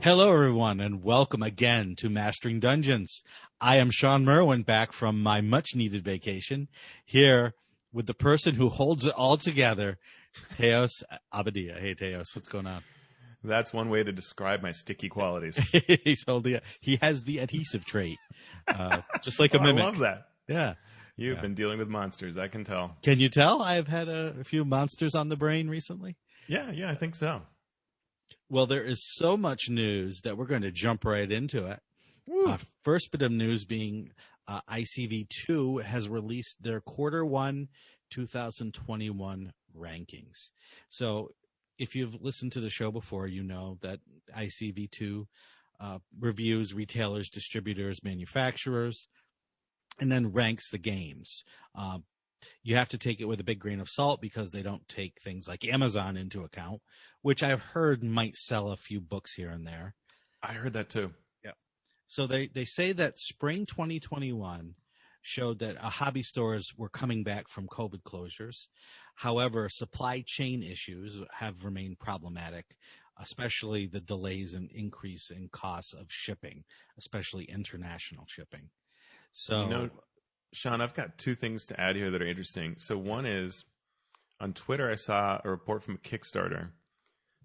Hello, everyone, and welcome again to Mastering Dungeons. I am Sean Merwin, back from my much-needed vacation, here with the person who holds it all together, Teos Abadia. Hey, Teos, what's going on? That's one way to describe my sticky qualities. He has the adhesive trait, just like a mimic. I love that. Yeah. You've been dealing with monsters, I can tell. Can you tell? I've had a few monsters on the brain recently. Yeah, I think so. Well, there is so much news that we're going to jump right into it. First bit of news being ICV2 has released their Q1 2021 rankings. So if you've listened to the show before, you know that ICV2 reviews retailers, distributors, manufacturers, and then ranks the games. You have to take it with a big grain of salt because they don't take things like Amazon into account, which I've heard might sell a few books here and there. I heard that too. Yeah. So they say that spring 2021 showed that hobby stores were coming back from COVID closures. However, supply chain issues have remained problematic, especially the delays and increase in costs of shipping, especially international shipping. So, Sean, I've got two things to add here that are interesting. So one is, on Twitter, I saw a report from Kickstarter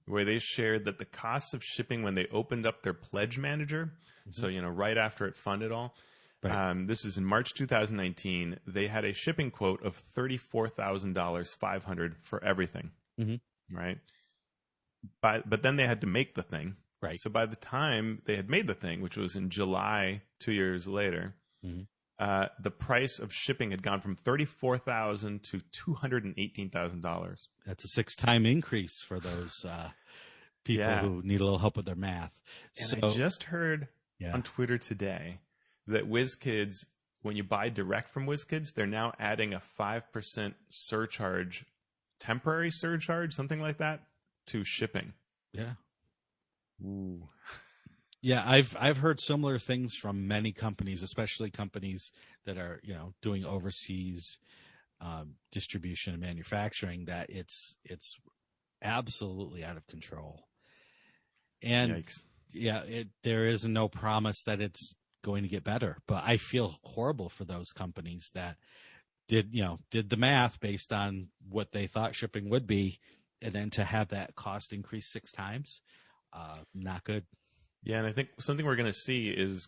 where they shared that the costs of shipping when they opened up their pledge manager, so, right after it funded all, right. This is in March 2019, they had a shipping quote of $34,500 for everything, right? But then they had to make the thing. Right. So by the time they had made the thing, which was in July 2 years later, the price of shipping had gone from $34,000 to $218,000. That's a 6-time increase for those people who need a little help with their math. And I just heard on Twitter today that WizKids, when you buy direct from WizKids, they're now adding a 5% surcharge, temporary surcharge, something like that, to shipping. Yeah. Ooh. Yeah, I've heard similar things from many companies, especially companies that are, doing overseas distribution and manufacturing, that it's absolutely out of control. And yikes. There is no promise that it's going to get better, but I feel horrible for those companies that did the math based on what they thought shipping would be, and then to have that cost increase 6 times, not good. Yeah, and I think something we're going to see is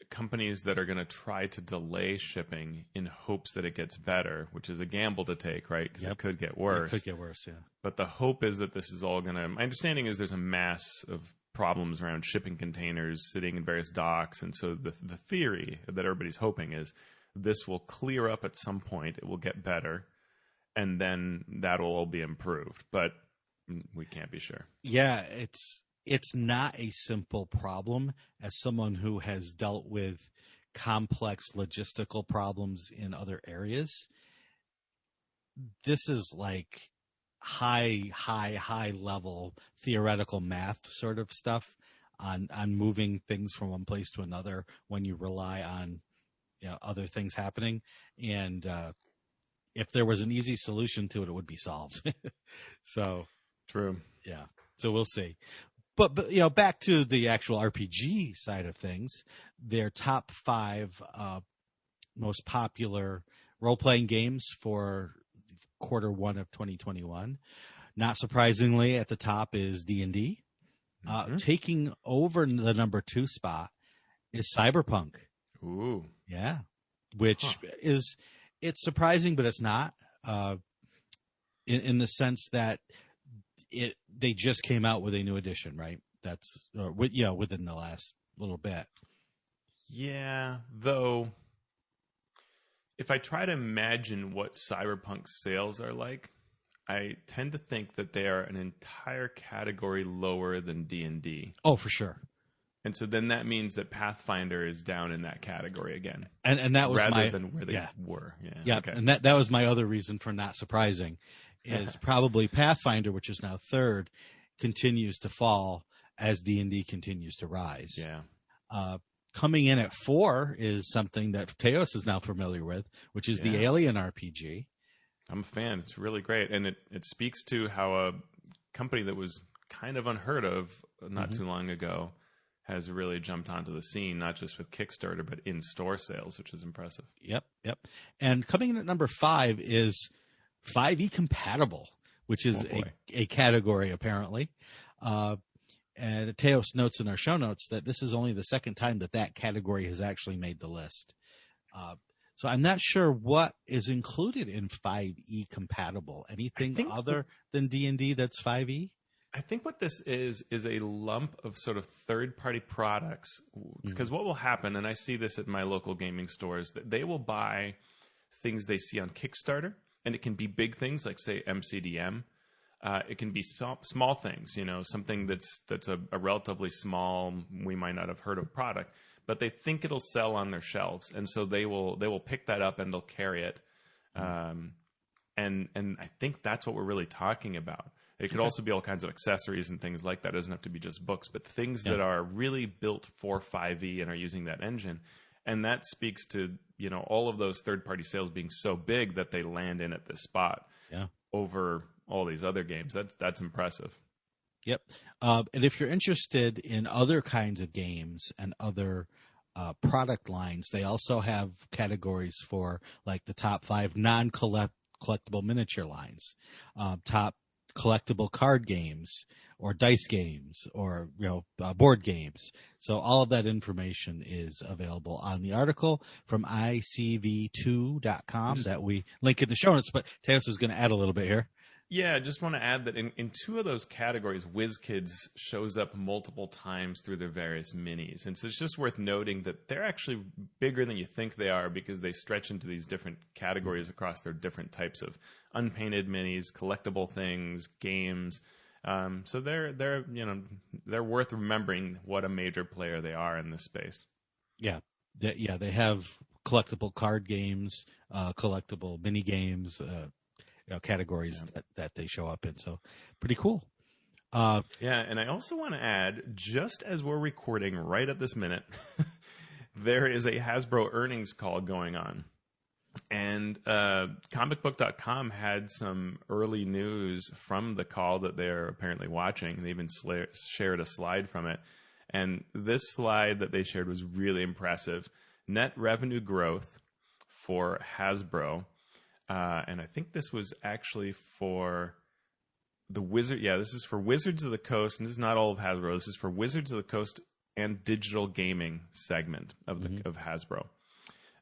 companies that are going to try to delay shipping in hopes that it gets better, which is a gamble to take, right? Because it could get worse. It could get worse, yeah. But the hope is that this is all going to... My understanding is there's a mass of problems around shipping containers sitting in various docks, and so the theory that everybody's hoping is this will clear up at some point, it will get better, and then that'll all be improved. But we can't be sure. Yeah, it's not a simple problem. As someone who has dealt with complex logistical problems in other areas, this is like high level theoretical math sort of stuff on moving things from one place to another when you rely on other things happening. And if there was an easy solution to it, it would be solved. So true. Yeah. So we'll see. But back to the actual RPG side of things, their top 5 most popular role-playing games for Q1 of 2021. Not surprisingly, at the top is D&D. Taking over the number 2 spot is Cyberpunk. Ooh. Yeah. Which is, it's surprising, but it's not. In the sense that they just came out with a new edition, right? That's within the last little bit. Yeah, though if I try to imagine what Cyberpunk sales are like, I tend to think that they are an entire category lower than D&D. Oh, for sure. And so then that means that Pathfinder is down in that category again. And that was rather than where they were. Yeah. Okay. And that was my other reason for not surprising, is probably Pathfinder, which is now 3rd, continues to fall as D&D continues to rise. Yeah. Coming in at 4 is something that Teos is now familiar with, which is the Alien RPG. I'm a fan. It's really great. And it speaks to how a company that was kind of unheard of not too long ago has really jumped onto the scene, not just with Kickstarter, but in-store sales, which is impressive. Yep. And coming in at number 5 is 5e compatible, which is a category apparently. And Teos notes in our show notes that this is only the second time that category has actually made the list. So I'm not sure what is included in 5e compatible. Anything other than D&D that's 5e? I think what this is a lump of sort of third-party products. Because what will happen, and I see this at my local gaming stores, that they will buy things they see on Kickstarter, and it can be big things like, say, MCDM. It can be small things, something that's a relatively small, we might not have heard of product, but they think it'll sell on their shelves, and so they will pick that up and they'll carry it. And I think that's what we're really talking about. It could also be all kinds of accessories and things like that. It doesn't have to be just books, but things that are really built for 5e and are using that engine. And that speaks to, all of those third-party sales being so big that they land in at this spot over all these other games. That's impressive. Yep. And if you're interested in other kinds of games and other product lines, they also have categories for like the top 5 non-collectible miniature lines, top collectible card games or dice games or board games. So all of that information is available on the article from icv2.com that we link in the show notes. But Teos is going to add a little bit here. Yeah, I just want to add that in 2 of those categories, WizKids shows up multiple times through their various minis. And so it's just worth noting that they're actually bigger than you think they are because they stretch into these different categories across their different types of unpainted minis, collectible things, games. So they're worth remembering what a major player they are in this space. Yeah. They have collectible card games, collectible mini games, categories that they show up in. So pretty cool. And I also want to add, just as we're recording right at this minute, there is a Hasbro earnings call going on. And comicbook.com had some early news from the call that they're apparently watching. They even shared a slide from it. And this slide that they shared was really impressive. Net revenue growth for Hasbro. And I think this was actually for the Wizard. Yeah, this is for Wizards of the Coast, and this is not all of Hasbro. This is for Wizards of the Coast and digital gaming segment of Hasbro.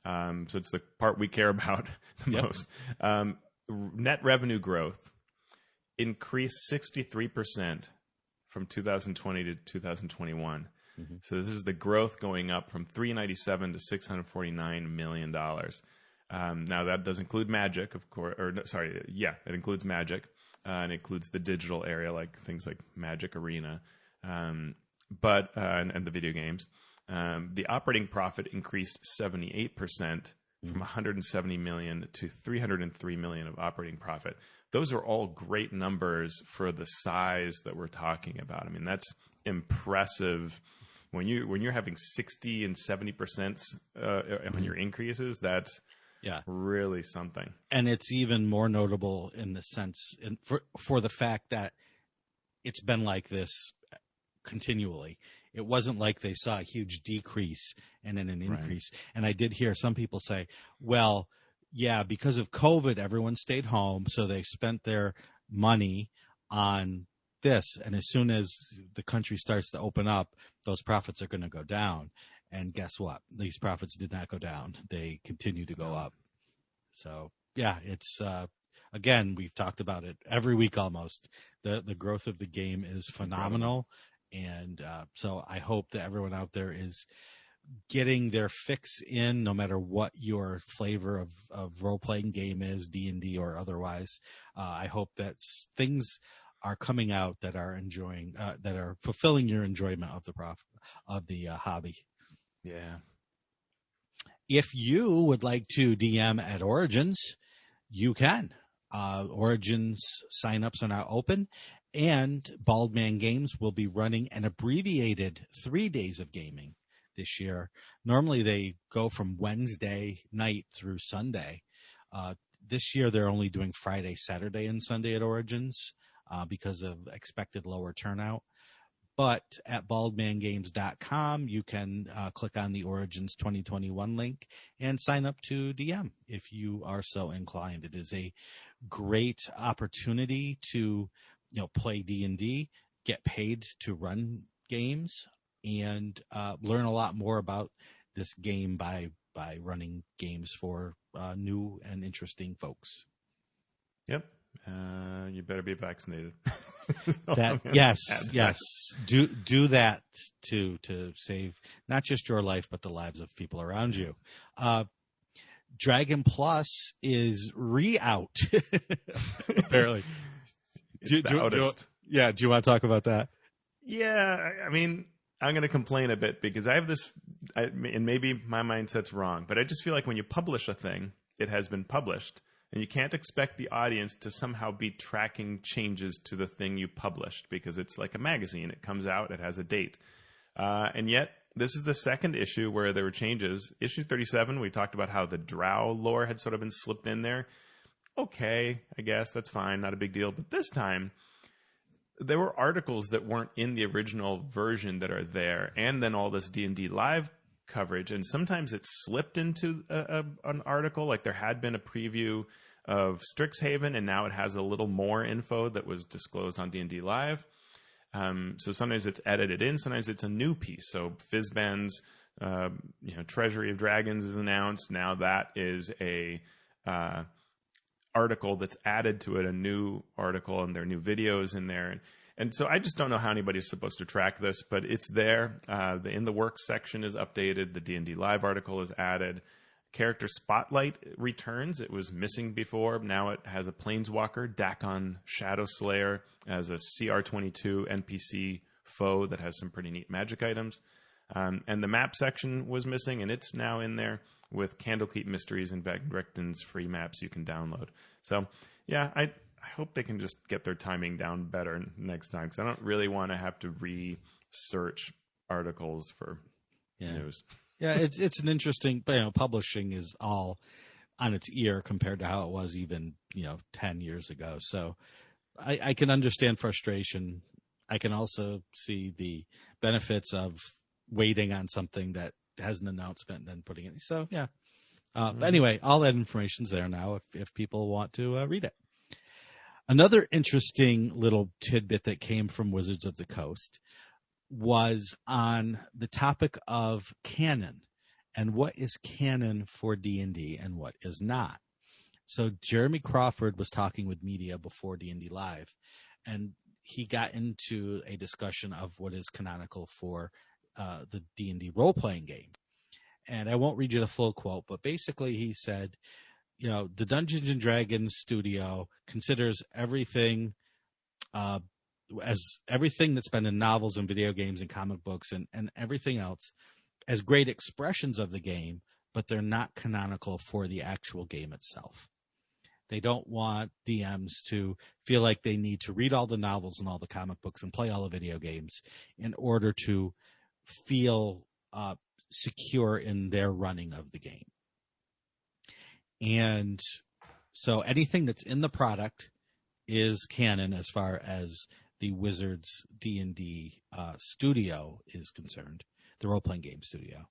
So it's the part we care about the most. Net revenue growth increased 63% from 2020 to 2021. So this is the growth going up from $397 to $649 million. Now that does include Magic, of course. It includes Magic, and it includes the digital area, like things like Magic Arena, and the video games. The operating profit increased 78% from $170 million to $303 million of operating profit. Those are all great numbers for the size that we're talking about. I mean, that's impressive. When you're having 60 and 70% on your increases, that's really something. And it's even more notable in the sense for the fact that it's been like this continually. It wasn't like they saw a huge decrease and then an increase. Right. And I did hear some people say, well, yeah, because of COVID, everyone stayed home, so they spent their money on this. And as soon as the country starts to open up, those profits are going to go down. And guess what? These profits did not go down. They continue to go up. So, yeah, it's, again, we've talked about it every week almost. The growth of the game is phenomenal. And so I hope that everyone out there is getting their fix in, no matter what your flavor of role-playing game is, D&D or otherwise. I hope that things are coming out that are enjoying, that are fulfilling your enjoyment of the hobby. Yeah. If you would like to DM at Origins, you can. Origins signups are now open, and Baldman Games will be running an abbreviated 3 days of gaming this year. Normally they go from Wednesday night through Sunday. This year they're only doing Friday, Saturday, and Sunday at Origins because of expected lower turnout. But at baldmangames.com, you can click on the Origins 2021 link and sign up to DM if you are so inclined. It is a great opportunity to, play D&D, get paid to run games, and learn a lot more about this game by running games for new and interesting folks. Yep. You better be vaccinated. Yes. Do that to save not just your life, but the lives of people around you. Dragon Plus is re-out. Apparently. Do you want to talk about that? Yeah, I mean, I'm going to complain a bit because I have this, and maybe my mindset's wrong, but I just feel like when you publish a thing, it has been published. And you can't expect the audience to somehow be tracking changes to the thing you published because it's like a magazine. It comes out, it has a date. And yet, this is the second issue where there were changes. Issue 37, we talked about how the drow lore had sort of been slipped in there. Okay, I guess that's fine, not a big deal. But this time, there were articles that weren't in the original version that are there, and then all this D&D Live coverage, and sometimes it slipped into an article. Like there had been a preview of Strixhaven, and now it has a little more info that was disclosed on D&D Live. So sometimes it's edited in, sometimes it's a new piece. So Fizban's Treasury of Dragons is announced. Now that is a article that's added to it, a new article, and there are new videos in there. And so I just don't know how anybody's supposed to track this, but it's there. The In the Works section is updated. The D&D Live article is added. Character Spotlight returns. It was missing before. Now it has a Planeswalker, Dakon Shadowslayer, as a CR22 NPC foe that has some pretty neat magic items. And the map section was missing, and it's now in there with Candlekeep Mysteries and Richten's free maps you can download. So, yeah, I hope they can just get their timing down better next time, because I don't really want to have to research articles for news. Yeah, it's an interesting, publishing is all on its ear compared to how it was even, 10 years ago. So I can understand frustration. I can also see the benefits of waiting on something that has an announcement and then putting it. So, yeah. But anyway, all that information's there now if people want to read it. Another interesting little tidbit that came from Wizards of the Coast was on the topic of canon and what is canon for D&D and what is not. So Jeremy Crawford was talking with media before D&D Live, and he got into a discussion of what is canonical for the D&D role-playing game. And I won't read you the full quote, but basically he said, the Dungeons and Dragons studio considers everything as everything that's been in novels and video games and comic books and everything else as great expressions of the game, but they're not canonical for the actual game itself. They don't want DMs to feel like they need to read all the novels and all the comic books and play all the video games in order to feel secure in their running of the game. And so anything that's in the product is canon as far as the Wizards D&D studio is concerned, the role-playing game studio.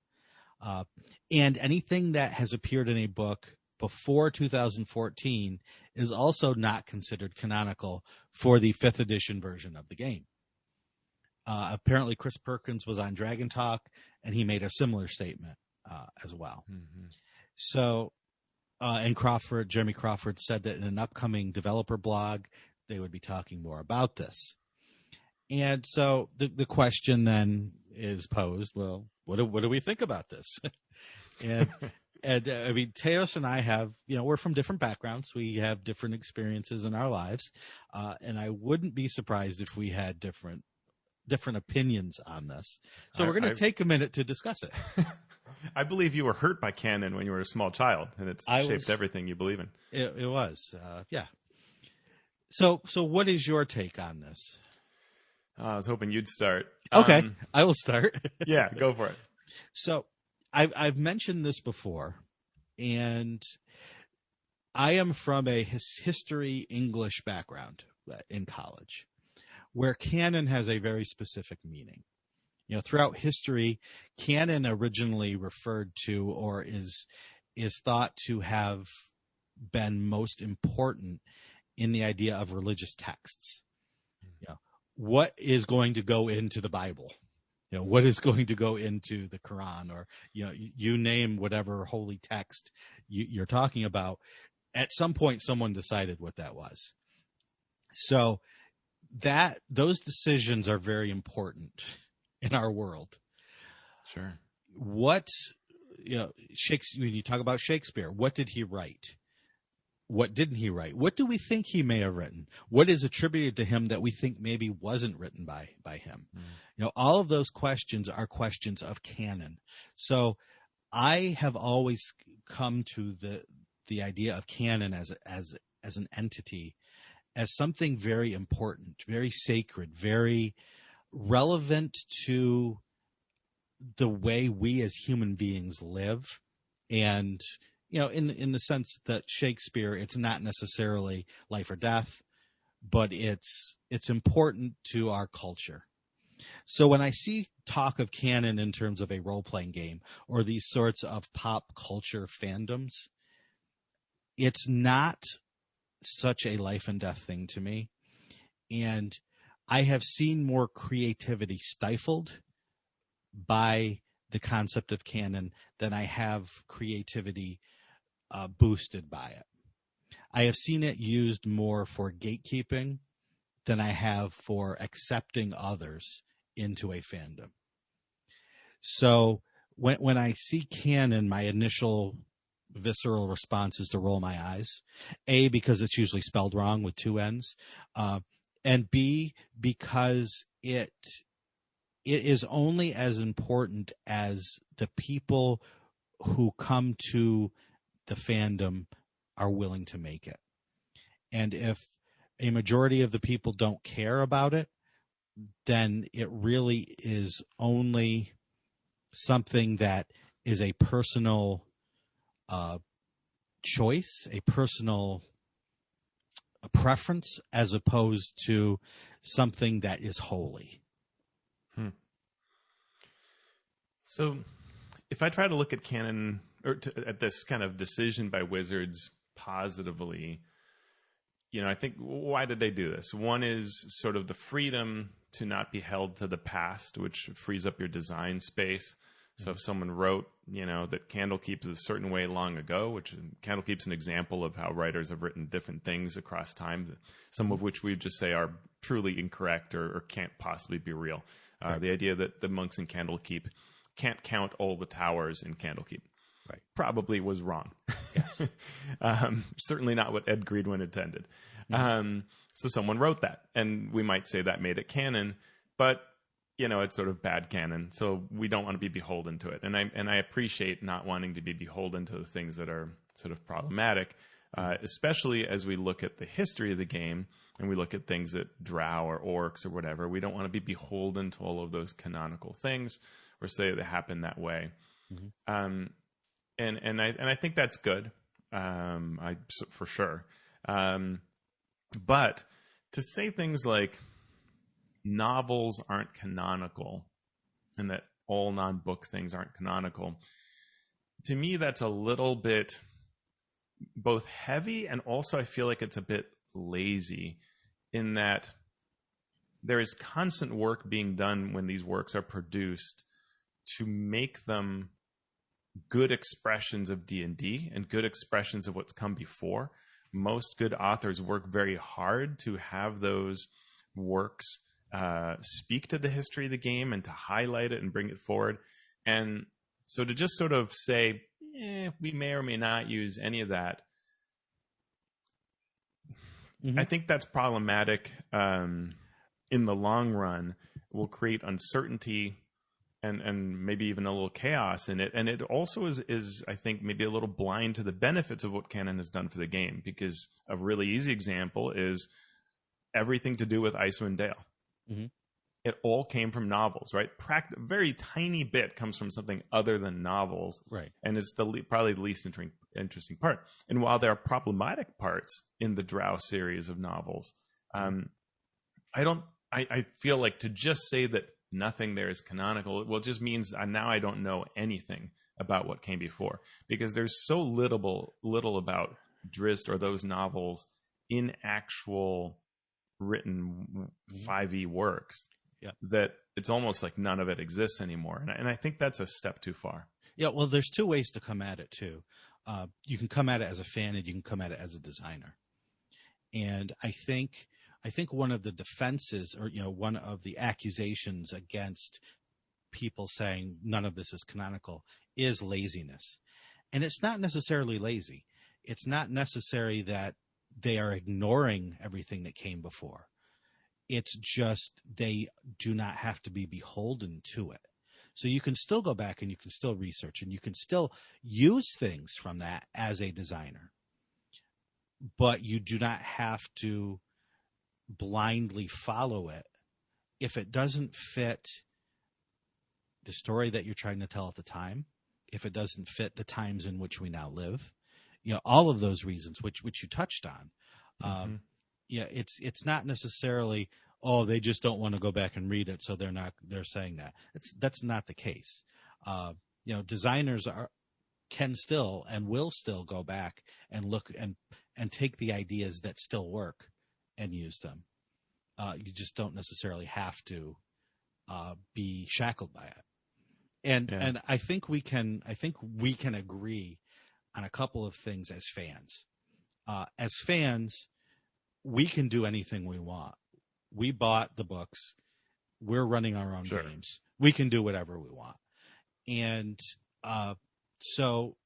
And anything that has appeared in a book before 2014 is also not considered canonical for the 5th edition version of the game. Apparently Chris Perkins was on Dragon Talk, and he made a similar statement as well. Mm-hmm. So, and Jeremy Crawford said that in an upcoming developer blog, they would be talking more about this. And so the question then is posed, well, what do we think about this? and I mean, Teos and I have, we're from different backgrounds. We have different experiences in our lives. And I wouldn't be surprised if we had different opinions on this. So we're going to take a minute to discuss it. I believe you were hurt by canon when you were a small child, and it's shaped everything you believe in. It was, yeah. So what is your take on this? I was hoping you'd start. Okay, I will start. Yeah, go for it. So I've mentioned this before, and I am from a history English background in college, where canon has a very specific meaning. Throughout history, canon originally referred to, or is thought to have been most important in the idea of religious texts. What is going to go into the Bible? What is going to go into the Quran, or you name whatever holy text you're talking about. At some point, someone decided what that was. So those decisions are very important in our world. Sure. What, Shakespeare, when you talk about Shakespeare, what did he write? What didn't he write? What do we think he may have written? What is attributed to him that we think maybe wasn't written by him? All of those questions are questions of canon. So I have always come to the idea of canon as an entity, as something very important, very sacred, very relevant to the way we as human beings live. And, in the sense that Shakespeare, it's not necessarily life or death, but it's important to our culture. So when I see talk of canon in terms of a role-playing game or these sorts of pop culture fandoms, it's not such a life and death thing to me. And I have seen more creativity stifled by the concept of canon than I have creativity boosted by it. I have seen it used more for gatekeeping than I have for accepting others into a fandom. So when I see canon, my initial visceral response is to roll my eyes. A, because it's usually spelled wrong with two N's, and B, because it is only as important as the people who come to the fandom are willing to make it. And if a majority of the people don't care about it, then it really is only something that is a personal choice, a personal preference, as opposed to something that is holy. So if I try to look at canon, or at this kind of decision by Wizards positively, I think, why did they do this? One is sort of the freedom to not be held to the past, which frees up your design space. So if someone wrote, that Candlekeep is a certain way long ago, which Candlekeep's an example of how writers have written different things across time, some of which we would just say are truly incorrect or can't possibly be real. Right. The idea that the monks in Candlekeep can't count all the towers in Candlekeep probably was wrong. Yes. Certainly not what Ed Greenwin intended. So someone wrote that, and we might say that made it canon, but it's sort of bad canon, so we don't want to be beholden to it. And I appreciate not wanting to be beholden to the things that are sort of problematic, especially as we look at the history of the game and we look at things that drow or orcs or whatever. We don't want to be beholden to all of those canonical things or say they happen that way. And I think that's good, for sure. But to say things like novels aren't canonical and that all non-book things aren't canonical, to me that's a little bit both heavy, and also I feel like it's a bit lazy, in that there is constant work being done when these works are produced to make them good expressions of D&D and good expressions of what's come before. Most good authors work very hard to have those works speak to the history of the game and to highlight it and bring it forward. And so to just sort of say, we may or may not use any of that, I think that's problematic in the long run. Will create uncertainty and maybe even a little chaos in it. And it also is, I think, maybe a little blind to the benefits of what canon has done for the game, because a really easy example is everything to do with Icewind Dale. It all came from novels, right? A very tiny bit comes from something other than novels, right? And it's probably the least interesting part. And while there are problematic parts in the Drow series of novels, I I feel like to just say that nothing there is canonical, well, it just means now I don't know anything about what came before, because there's so little about Drizzt or those novels in actual written 5e works, that it's almost like none of it exists anymore. And I think that's a step too far. Yeah, well, there's two ways to come at it, too. You can come at it as a fan, and you can come at it as a designer. And I think one of the defenses, or one of the accusations against people saying none of this is canonical, is laziness. And it's not necessarily lazy. It's not necessary that they are ignoring everything that came before. It's just they do not have to be beholden to it. So you can still go back and you can still research, and you can still use things from that as a designer. But you do not have to blindly follow it if it doesn't fit the story that you're trying to tell at the time, if it doesn't fit the times in which we now live, all of those reasons which you touched on. It's not necessarily, they just don't want to go back and read it, so they're saying that. That's not the case. Designers can still and will still go back and look and take the ideas that still work and use them. You just don't necessarily have to be shackled by it. And I think we can agree on a couple of things as fans. As fans, we can do anything we want. We bought the books. We're running our own games. We can do whatever we want. And so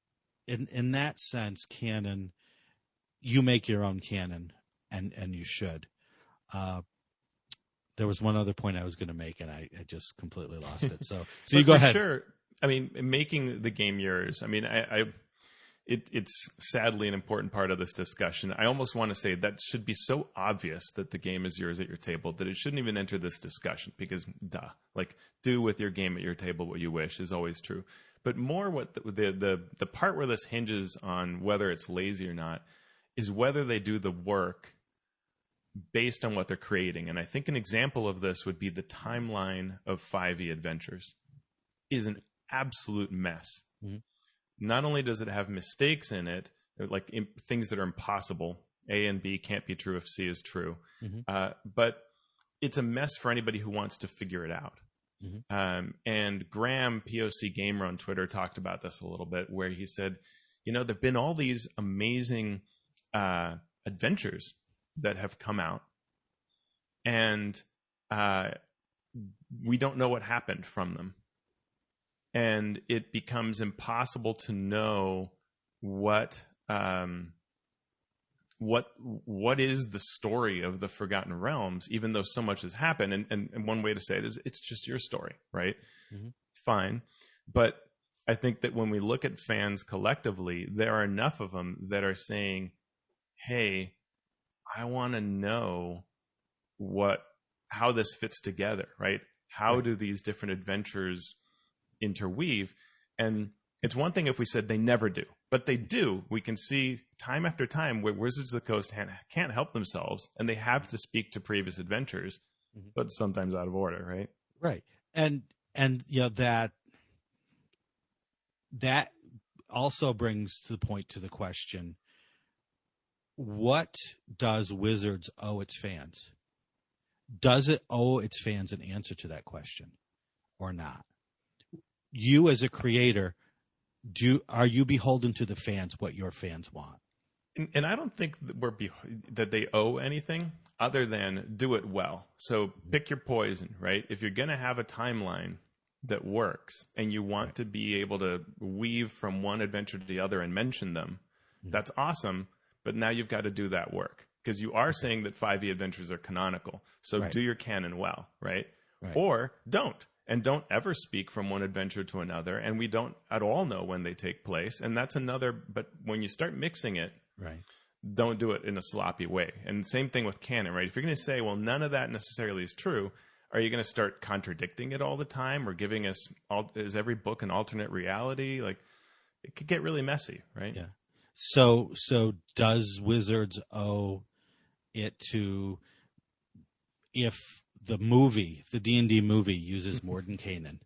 in that sense, canon, you make your own canon, and you should. There was one other point I was going to make, and I just completely lost it. So you go ahead. Sure. I mean, making the game yours. I mean, it's sadly an important part of this discussion. I almost want to say that should be so obvious that the game is yours at your table that it shouldn't even enter this discussion, because do with your game at your table what you wish is always true. But more what the part where this hinges on whether it's lazy or not is whether they do the work based on what they're creating. And I think an example of this would be the timeline of 5e Adventures is an absolute mess. Mm-hmm. Not only does it have mistakes in it, like things that are impossible. A and B can't be true if C is true. Mm-hmm. But it's a mess for anybody who wants to figure it out. Mm-hmm. And Graham, POC Gamer on Twitter, talked about this a little bit, where he said, there have been all these amazing adventures that have come out, and we don't know what happened from them. And it becomes impossible to know what is the story of the Forgotten Realms, even though so much has happened. And one way to say it is it's just your story, right? Mm-hmm. Fine. But I think that when we look at fans collectively, there are enough of them that are saying, hey, I want to know how this fits together, right? How do these different adventures interweave? And it's one thing if we said they never do, but they do. We can see time after time where Wizards of the Coast can't help themselves, and they have to speak to previous adventures, mm-hmm. but sometimes out of order, right? Right. And that also brings to the question, what does Wizards owe its fans? Does it owe its fans an answer to that question or not? You as a creator, are you beholden to the fans what your fans want? And I don't think that they owe anything other than do it well. So pick your poison, right? If you're going to have a timeline that works and you want to be able to weave from one adventure to the other and mention them, that's awesome. But now you've got to do that work, because you are saying that 5e adventures are canonical. So do your canon well, right? Or don't. And don't ever speak from one adventure to another. And we don't at all know when they take place. And that's another. But when you start mixing it, don't do it in a sloppy way. And same thing with canon, right? If you're going to say, well, none of that necessarily is true, are you going to start contradicting it all the time, or giving us is every book an alternate reality? Like, it could get really messy, right? Yeah. So does Wizards owe it to, if the movie, the D&D movie, uses Mordenkainen.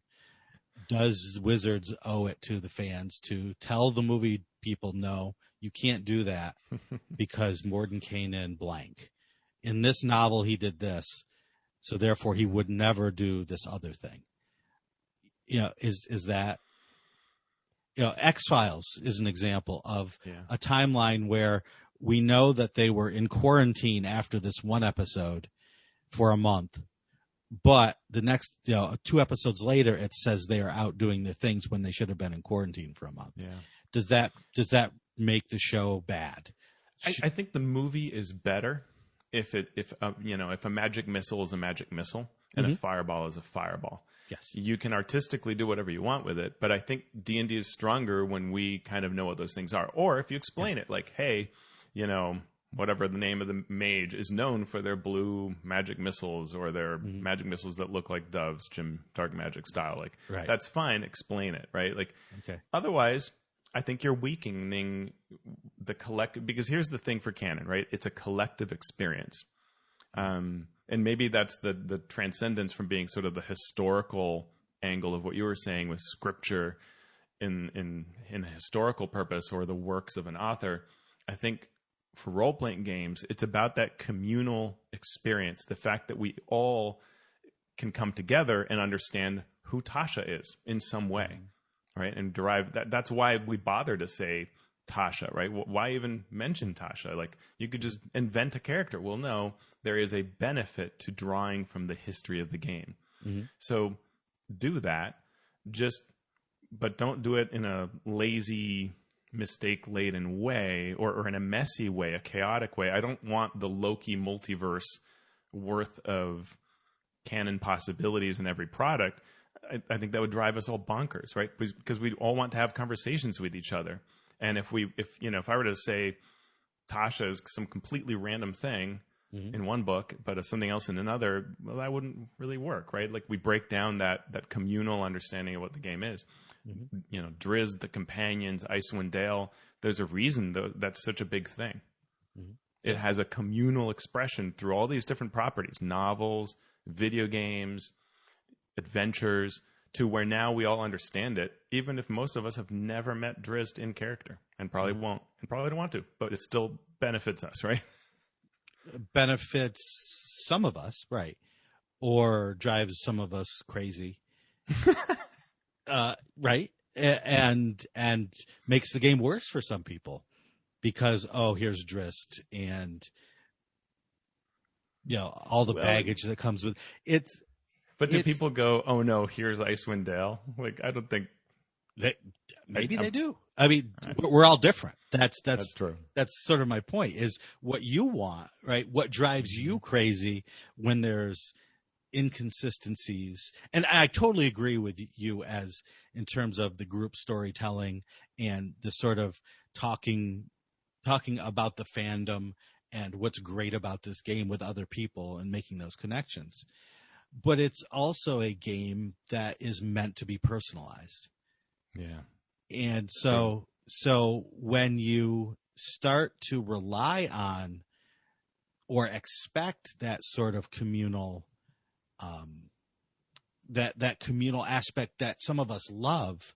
Does Wizards owe it to the fans to tell the movie people, no, you can't do that because Mordenkainen blank. In this novel, he did this, so therefore he would never do this other thing. Is that, X-Files is an example of a timeline where we know that they were in quarantine after this one episode for a month. But the next, 2 episodes later, it says they are out doing their things when they should have been in quarantine for a month. Yeah. Does that make the show bad? I think the movie is better if a magic missile is a magic missile and a fireball is a fireball. Yes. You can artistically do whatever you want with it, but I think D&D is stronger when we kind of know what those things are. Or if you explain it, like, hey, whatever the name of the mage is known for their blue magic missiles or their magic missiles that look like doves, Jim Dark Magic style. Like, that's fine. Explain it, right? Like, otherwise, I think you're weakening the collective, because here's the thing for canon, right? It's a collective experience. And maybe that's the transcendence from being sort of the historical angle of what you were saying with scripture in a historical purpose or the works of an author. I think for role-playing games, it's about that communal experience, the fact that we all can come together and understand who Tasha is in some way, right? And derive that. That's why we bother to say Tasha, right? Why even mention Tasha? Like, you could just invent a character. Well, no, there is a benefit to drawing from the history of the game. So do that, but don't do it in a lazy, mistake-laden way or in a messy way, a chaotic way. I don't want the Loki multiverse worth of canon possibilities in every product. I think that would drive us all bonkers, right? Because we all want to have conversations with each other. And if I were to say Tasha is some completely random thing in one book, but something else in another, well, that wouldn't really work, right? Like, we break down that communal understanding of what the game is. Drizzt, the companions, Icewind Dale. There's a reason that's such a big thing. It has a communal expression through all these different properties, novels, video games, adventures, to where now we all understand it, even if most of us have never met Drizzt in character and probably won't and probably don't want to, but it still benefits us, right? Benefits some of us, right? Or drives some of us crazy. Right? And makes the game worse for some people because, here's Drizzt and, all the baggage that comes with it. But do people go, oh no, here's Icewind Dale? Like, I don't think maybe they do. I mean, we're all different. That's true. That's sort of my point, is what you want, right? What drives you crazy when there's inconsistencies. And I totally agree with you as in terms of the group storytelling and the sort of talking about the fandom and what's great about this game with other people and making those connections. But it's also a game that is meant to be personalized. Yeah. And so when you start to rely on or expect that sort of communal that communal aspect that some of us love,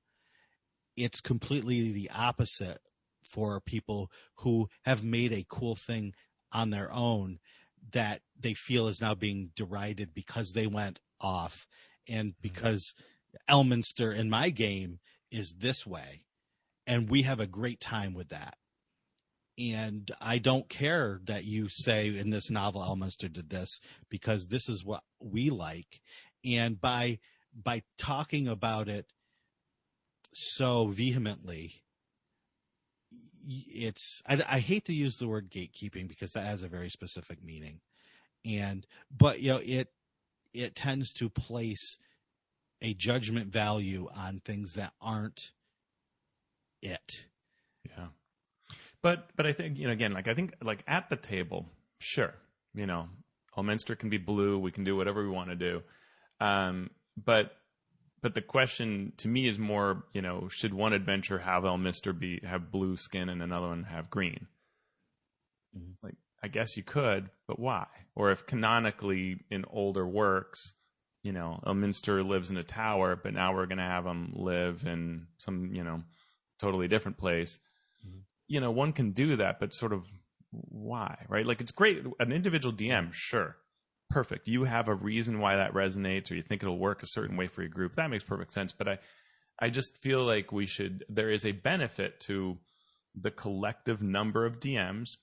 it's completely the opposite for people who have made a cool thing on their own that they feel is now being derided because they went off and because Elminster in my game is this way. And we have a great time with that. And I don't care that you say in this novel Elminster did this, because this is what we like. And by talking about it so vehemently, I hate to use the word gatekeeping because that has a very specific meaning. But it tends to place a judgment value on things that aren't it. Yeah. But I think, again, I think at the table, sure, Elminster can be blue. We can do whatever we want to do. But the question to me is more, should one adventure have Elminster have blue skin and another one have green? I guess you could, but why? Or if canonically in older works, Elminster lives in a tower, but now we're going to have him live in some, totally different place. Mm-hmm. One can do that, but sort of why, right? Like, it's great. An individual DM, sure. Perfect. You have a reason why that resonates, or you think it'll work a certain way for your group. That makes perfect sense. But I just feel like there is a benefit to the collective number of DMs,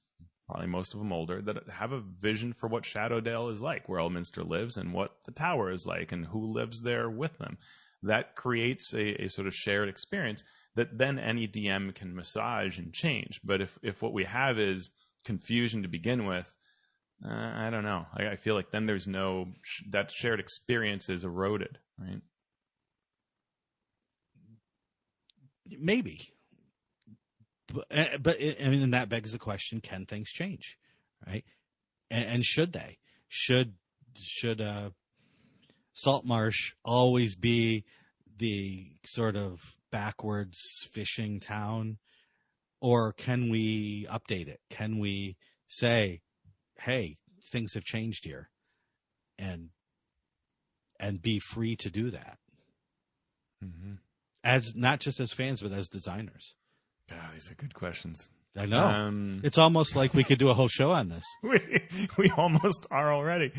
probably most of them older, that have a vision for what Shadowdale is like, where Elminster lives, and what the tower is like, and who lives there with them. That creates a sort of shared experience that then any DM can massage and change. But if what we have is confusion to begin with, I don't know. I feel like then there's that shared experience is eroded, right? Maybe. But I mean, that begs the question: can things change, right? And should they? Should Saltmarsh always be the sort of backwards fishing town, or can we update it? Can we say, "Hey, things have changed here," and be free to do that, as not just as fans but as designers? These are good questions. I know. It's almost like we could do a whole show on this. We almost are already.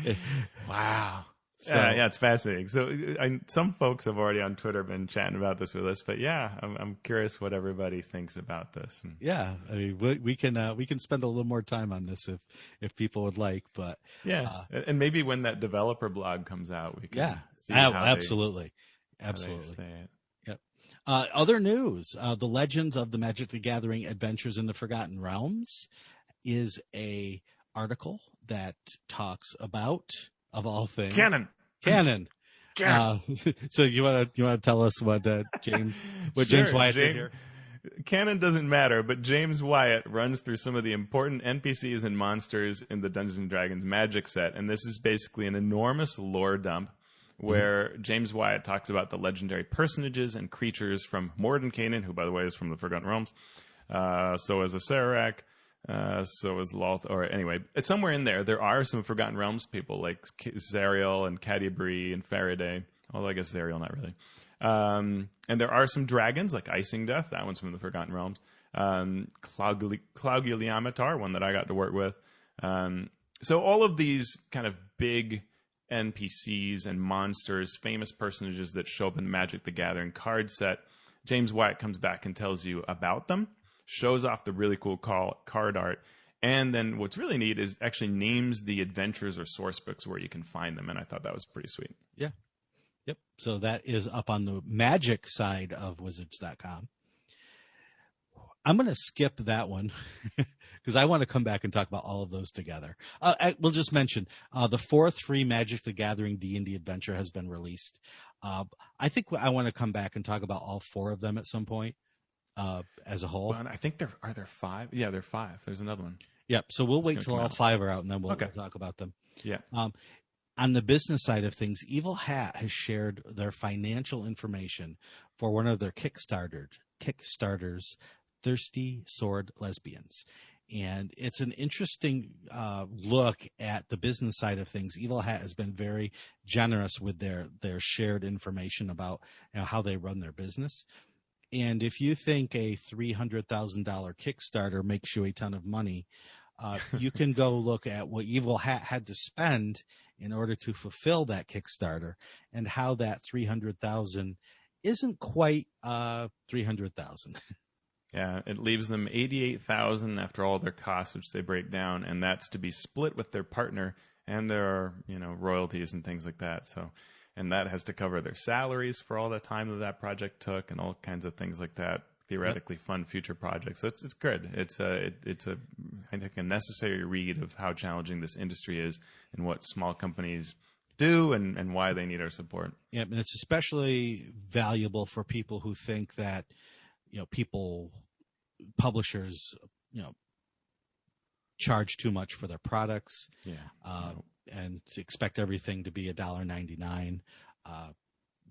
Wow. So, yeah, it's fascinating. So some folks have already on Twitter been chatting about this with us, but yeah, I'm curious what everybody thinks about this. Yeah, I mean, we can spend a little more time on this if people would like, but yeah, and maybe when that developer blog comes out, we can see absolutely. How they say it. Other news, the Legends of the Magic the Gathering Adventures in the Forgotten Realms is a article that talks about, of all things, canon. So you want to tell us what James Wyatt did here? Canon doesn't matter, but James Wyatt runs through some of the important NPCs and monsters in the Dungeons & Dragons Magic set, and this is basically an enormous lore dump where James Wyatt talks about the legendary personages and creatures from Mordenkainen, who, by the way, is from the Forgotten Realms. So is Acererak. So is Loth. Or anyway, somewhere in there are some Forgotten Realms people like Zariel and Cadiabri and Faraday. Although I guess Zariel not really. And there are some dragons like Icing Death. That one's from the Forgotten Realms. Clauguliamatar, one that I got to work with. So all of these kind of big NPCs and monsters, famous personages that show up in the Magic the Gathering card set, James Wyatt comes back and tells you about them, shows off the really cool card art, and then what's really neat is actually names the adventures or source books where you can find them, and I thought that was pretty sweet. Yeah. Yep. So that is up on the Magic side of Wizards.com. I'm going to skip that one because I want to come back and talk about all of those together. We'll just mention the fourth free Magic the Gathering D&D adventure has been released. I think I want to come back and talk about all four of them at some point as a whole. Well, and I think there are 5. Yeah, there are 5. There's another one. Yep. So we'll wait till all 5 are out, and then we'll talk about them. Yeah. On the business side of things, Evil Hat has shared their financial information for one of their Kickstarters, Thirsty Sword Lesbians. And it's an interesting look at the business side of things. Evil Hat has been very generous with their shared information about how they run their business. And if you think a $300,000 Kickstarter makes you a ton of money, you can go look at what Evil Hat had to spend in order to fulfill that Kickstarter, and how that $300,000 isn't quite $300,000. Yeah, it leaves them $88,000 after all their costs, which they break down, and that's to be split with their partner, and there are royalties and things like that. So, and that has to cover their salaries for all the time that project took, and all kinds of things like that. Theoretically fund future projects. So it's good. It's I think a necessary read of how challenging this industry is and what small companies do and why they need our support. Yeah, and it's especially valuable for people who think that publishers charge too much for their products. Yeah. And expect everything to be $1.99.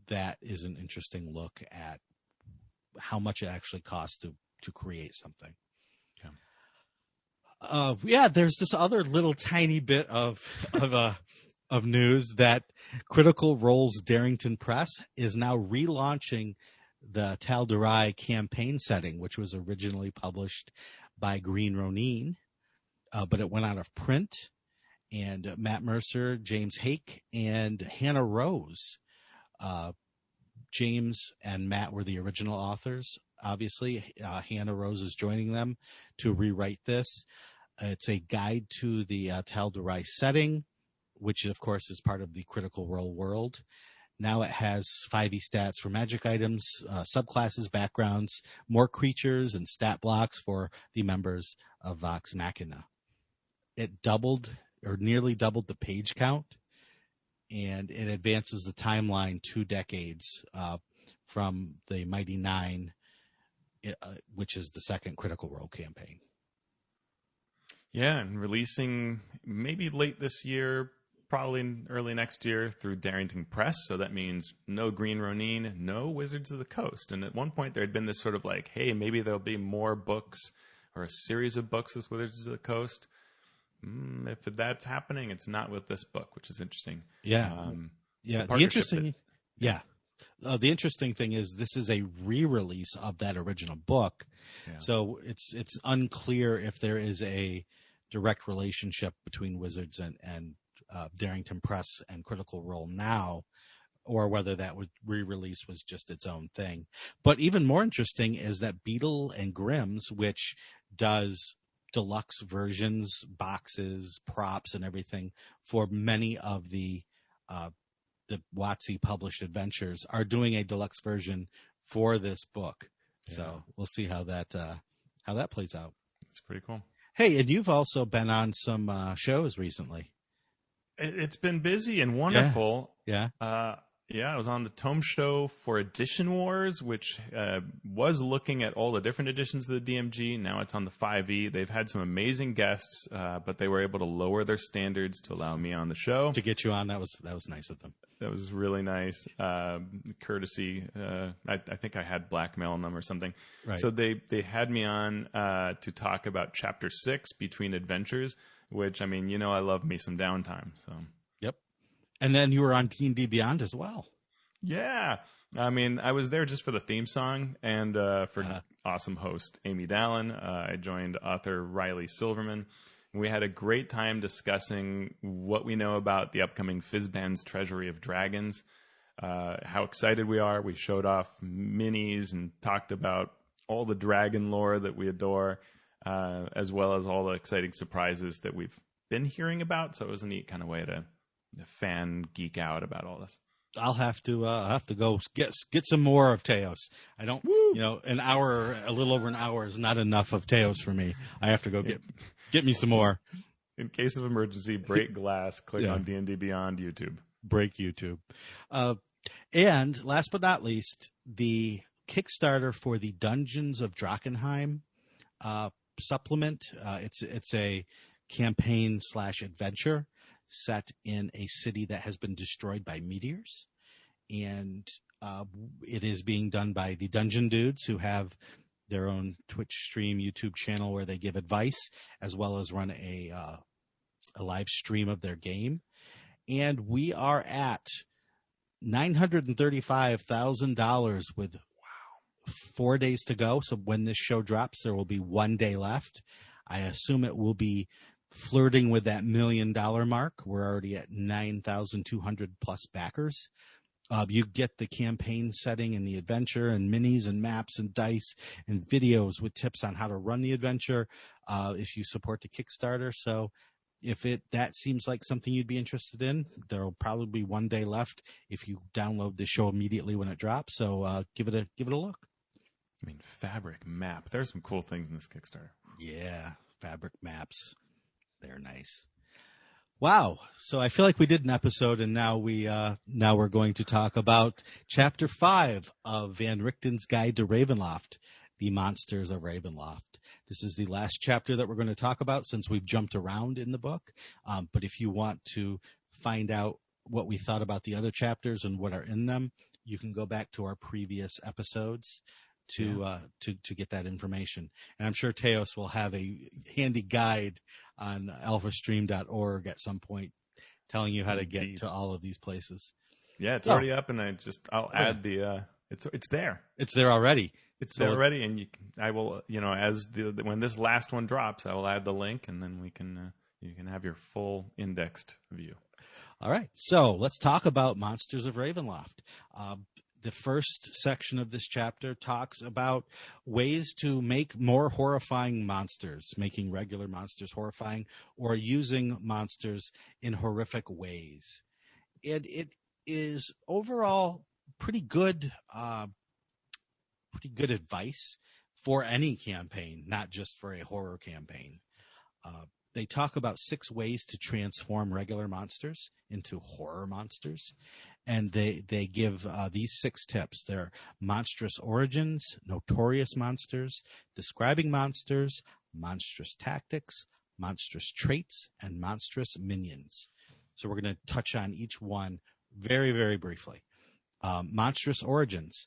That is an interesting look at how much it actually costs to create something. Yeah, there's this other little tiny bit of news that Critical Role's Darrington Press is now relaunching the Tal'Dorei Campaign Setting, which was originally published by Green Ronin, but it went out of print. And Matt Mercer, James Hake, and Hannah Rose. James and Matt were the original authors. Obviously, Hannah Rose is joining them to rewrite this. It's a guide to the Tal'Dorei setting, which, of course, is part of the Critical Role world. Now it has 5e stats for magic items, subclasses, backgrounds, more creatures, and stat blocks for the members of Vox Machina. It doubled or nearly doubled the page count, and it advances the timeline 2 decades from the Mighty Nine, which is the second Critical Role campaign. Yeah, and releasing maybe late this year, probably early next year through Darrington Press. So that means no Green Ronin, no Wizards of the Coast. And at one point there had been this sort of like, hey, maybe there'll be more books or a series of books with Wizards of the Coast. If that's happening, it's not with this book, which is interesting. Yeah. The interesting thing is this is a re-release of that original book. Yeah. So it's unclear if there is a direct relationship between Wizards and Darrington Press and Critical Role now, or whether that re-release was just its own thing. But even more interesting is that Beetle and Grimm's, which does deluxe versions, boxes, props, and everything for many of the WotC published adventures, are doing a deluxe version for this book. Yeah. So we'll see how that plays out. It's pretty cool. Hey, and you've also been on some shows recently. It's been busy and wonderful. Yeah. I was on the Tome show for Edition Wars, which was looking at all the different editions of the DMG. Now it's on the 5e. They've had some amazing guests, but they were able to lower their standards to allow me on the show. To get you on, that was nice of them. That was really nice. Courtesy. I think I had blackmail on them or something. Right. So they had me on to talk about Chapter 6, Between Adventures, which, I mean, I love me some downtime. So. Yep. And then you were on D&D Beyond as well. Yeah. I mean, I was there just for the theme song and for awesome host Amy Dallin. I joined author Riley Silverman. We had a great time discussing what we know about the upcoming Fizban's Treasury of Dragons, how excited we are. We showed off minis and talked about all the dragon lore that we adore, as well as all the exciting surprises that we've been hearing about. So it was a neat kind of way to fan geek out about all this. I'll have to go get some more of Teos. I don't, an hour, a little over an hour is not enough of Teos for me. I have to go get me some more. In case of emergency, break glass, click on D&D Beyond YouTube. Break YouTube. And last but not least, the Kickstarter for the Dungeons of Drakkenheim supplement. It's a campaign/adventure set in a city that has been destroyed by meteors, and it is being done by the Dungeon Dudes, who have their own Twitch stream, YouTube channel where they give advice, as well as run a live stream of their game. And we are at $935,000 with 4 days to go. So when this show drops, there will be 1 day left. I assume it will be flirting with that $1 million mark. We're already at 9,200 plus backers. You get the campaign setting and the adventure and minis and maps and dice and videos with tips on how to run the adventure if you support the Kickstarter. So if that seems like something you'd be interested in, there will probably be 1 day left if you download the show immediately when it drops. So give it a look. I mean, fabric map. There's some cool things in this Kickstarter. Yeah, fabric maps. They're nice. Wow. So I feel like we did an episode, and now we're going to talk about Chapter 5 of Van Richten's Guide to Ravenloft, The Monsters of Ravenloft. This is the last chapter that we're going to talk about since we've jumped around in the book. But if you want to find out what we thought about the other chapters and what are in them, you can go back to our previous episodes. to get that information. And I'm sure Teos will have a handy guide on alphastream.org at some point telling you how to get to all of these places. Yeah, it's already up, and I'll add the it's there. It's there already. It's there already, and I will, as when this last one drops, I will add the link, and then you can have your full indexed view. All right, so let's talk about Monsters of Ravenloft. The first section of this chapter talks about ways to make more horrifying monsters, making regular monsters horrifying, or using monsters in horrific ways. It is overall pretty good advice for any campaign, not just for a horror campaign. They talk about 6 ways to transform regular monsters into horror monsters. And they give these 6 tips. They're monstrous origins, notorious monsters, describing monsters, monstrous tactics, monstrous traits, and monstrous minions. So we're going to touch on each one very, very briefly. Monstrous origins.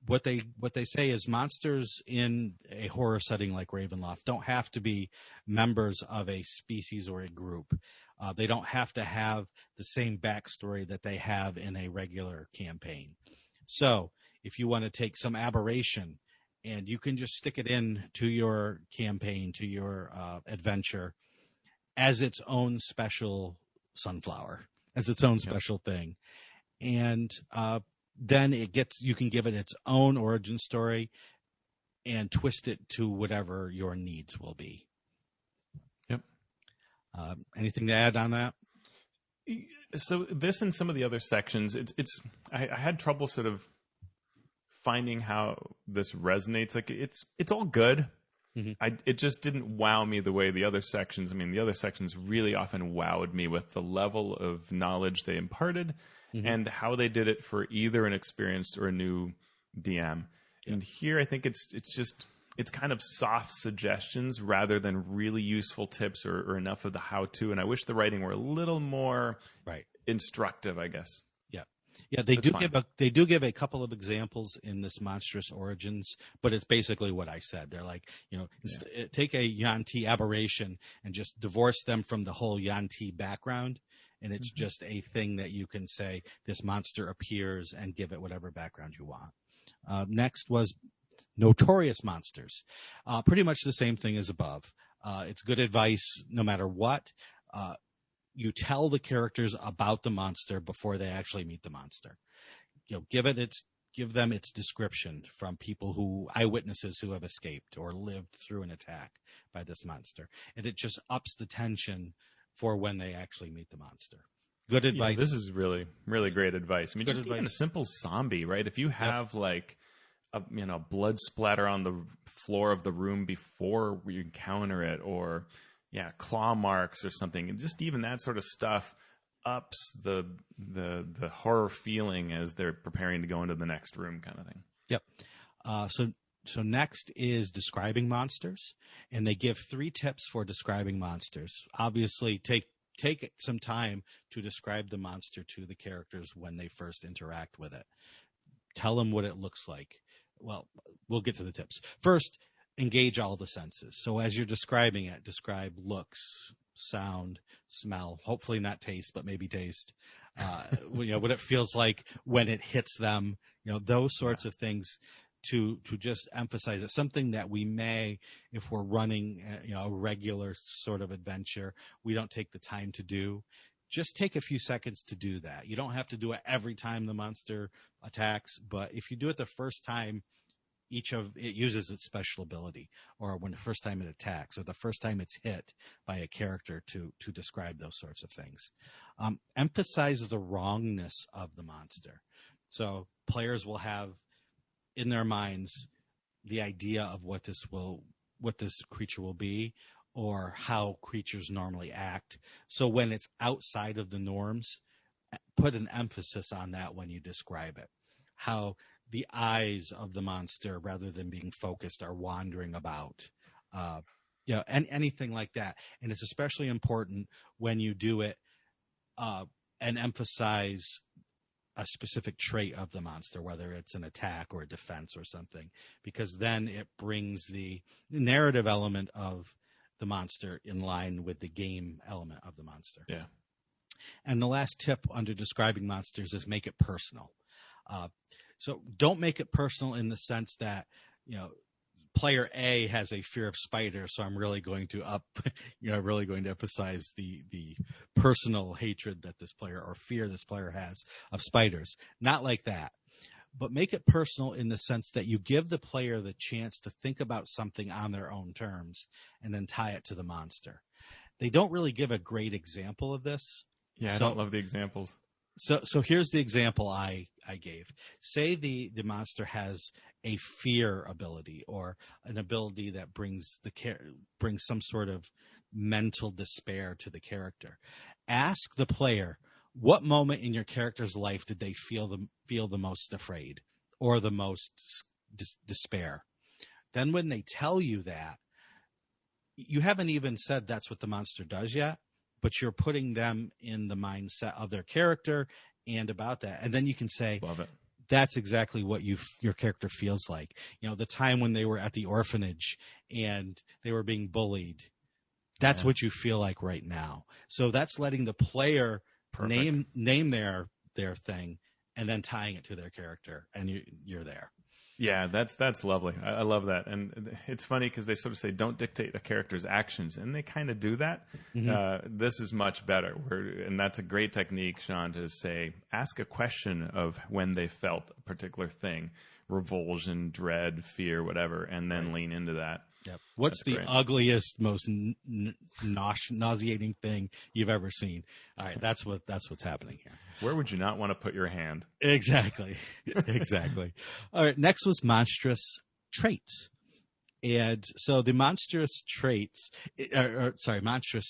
What they say is monsters in a horror setting like Ravenloft don't have to be members of a species or a group. They don't have to have the same backstory that they have in a regular campaign. So if you want to take some aberration and you can just stick it in to your campaign, to your adventure as its own special sunflower, as its own special thing. And then you can give it its own origin story and twist it to whatever your needs will be. Yep. Anything to add on that? So this and some of the other sections, I had trouble sort of finding how this resonates. Like it's all good. Mm-hmm. It just didn't wow me the way the other sections. I mean, the other sections really often wowed me with the level of knowledge they imparted. Mm-hmm. And how they did it for either an experienced or a new DM. Yeah. And here I think it's kind of soft suggestions rather than really useful tips or enough of the how-to. And I wish the writing were a little more instructive, I guess. Yeah, they do give a couple of examples in this monstrous origins, but it's basically what I said. They're like, take a Yuan-Ti aberration and just divorce them from the whole Yuan-Ti background. And it's just a thing that you can say, this monster appears, and give it whatever background you want. Next was notorious monsters. Pretty much the same thing as above. It's good advice no matter what. You tell the characters about the monster before they actually meet the monster. Give them its description from eyewitnesses who have escaped or lived through an attack by this monster. And it just ups the tension for when they actually meet the monster. Good advice. This is really, really great advice. I mean, just even a simple zombie, right? If you have like a blood splatter on the floor of the room before you encounter it, or claw marks or something, and just even that sort of stuff ups the horror feeling as they're preparing to go into the next room, kind of thing. Yep. So next is describing monsters, and they give 3 tips for describing monsters. Obviously, take some time to describe the monster to the characters when they first interact with it. Tell them what it looks like. Well, we'll get to the tips. First, engage all the senses. So as you're describing it, describe looks, sound, smell, hopefully not taste, but maybe taste. What it feels like when it hits them, those sorts of things. To just emphasize it, something that we may, if we're running a regular sort of adventure, we don't take the time to do. Just take a few seconds to do that. You don't have to do it every time the monster attacks, but if you do it the first time, it uses its special ability, or when the first time it attacks, or the first time it's hit by a character to describe those sorts of things. Emphasize the wrongness of the monster. So players will have in their minds the idea of what this creature will be, or how creatures normally act. So when it's outside of the norms, put an emphasis on that when you describe it. How the eyes of the monster, rather than being focused, are wandering about. And anything like that. And it's especially important when you do it and emphasize a specific trait of the monster, whether it's an attack or a defense or something, because then it brings the narrative element of the monster in line with the game element of the monster. Yeah. And the last tip under describing monsters is make it personal. So don't make it personal in the sense that, player A has a fear of spiders, so I'm really going to really going to emphasize the personal hatred that this player or fear this player has of spiders. Not like that. But make it personal in the sense that you give the player the chance to think about something on their own terms and then tie it to the monster. They don't really give a great example of this. Yeah, I don't love the examples. So here's the example I gave. Say the monster has a fear ability or an ability that brings some sort of mental despair to the character. Ask the player, what moment in your character's life did they feel the most afraid or the most despair? Then when they tell you that, you haven't even said that's what the monster does yet, but you're putting them in the mindset of their character and about that. And then you can say, love it. That's exactly what your character feels like. The time when they were at the orphanage and they were being bullied, that's what you feel like right now. So that's letting the player name their thing and then tying it to their character, and you're there. Yeah, that's lovely. I love that. And it's funny because they sort of say, don't dictate a character's actions. And they kind of do that. Mm-hmm. This is much better. And that's a great technique, Shawn, to say, ask a question of when they felt a particular thing, revulsion, dread, fear, whatever, and then lean into that. Yep. What's the ugliest, most nauseating thing you've ever seen? All right, that's what's happening here. Where would you not want to put your hand? Exactly. All right, next was monstrous traits. And so the monstrous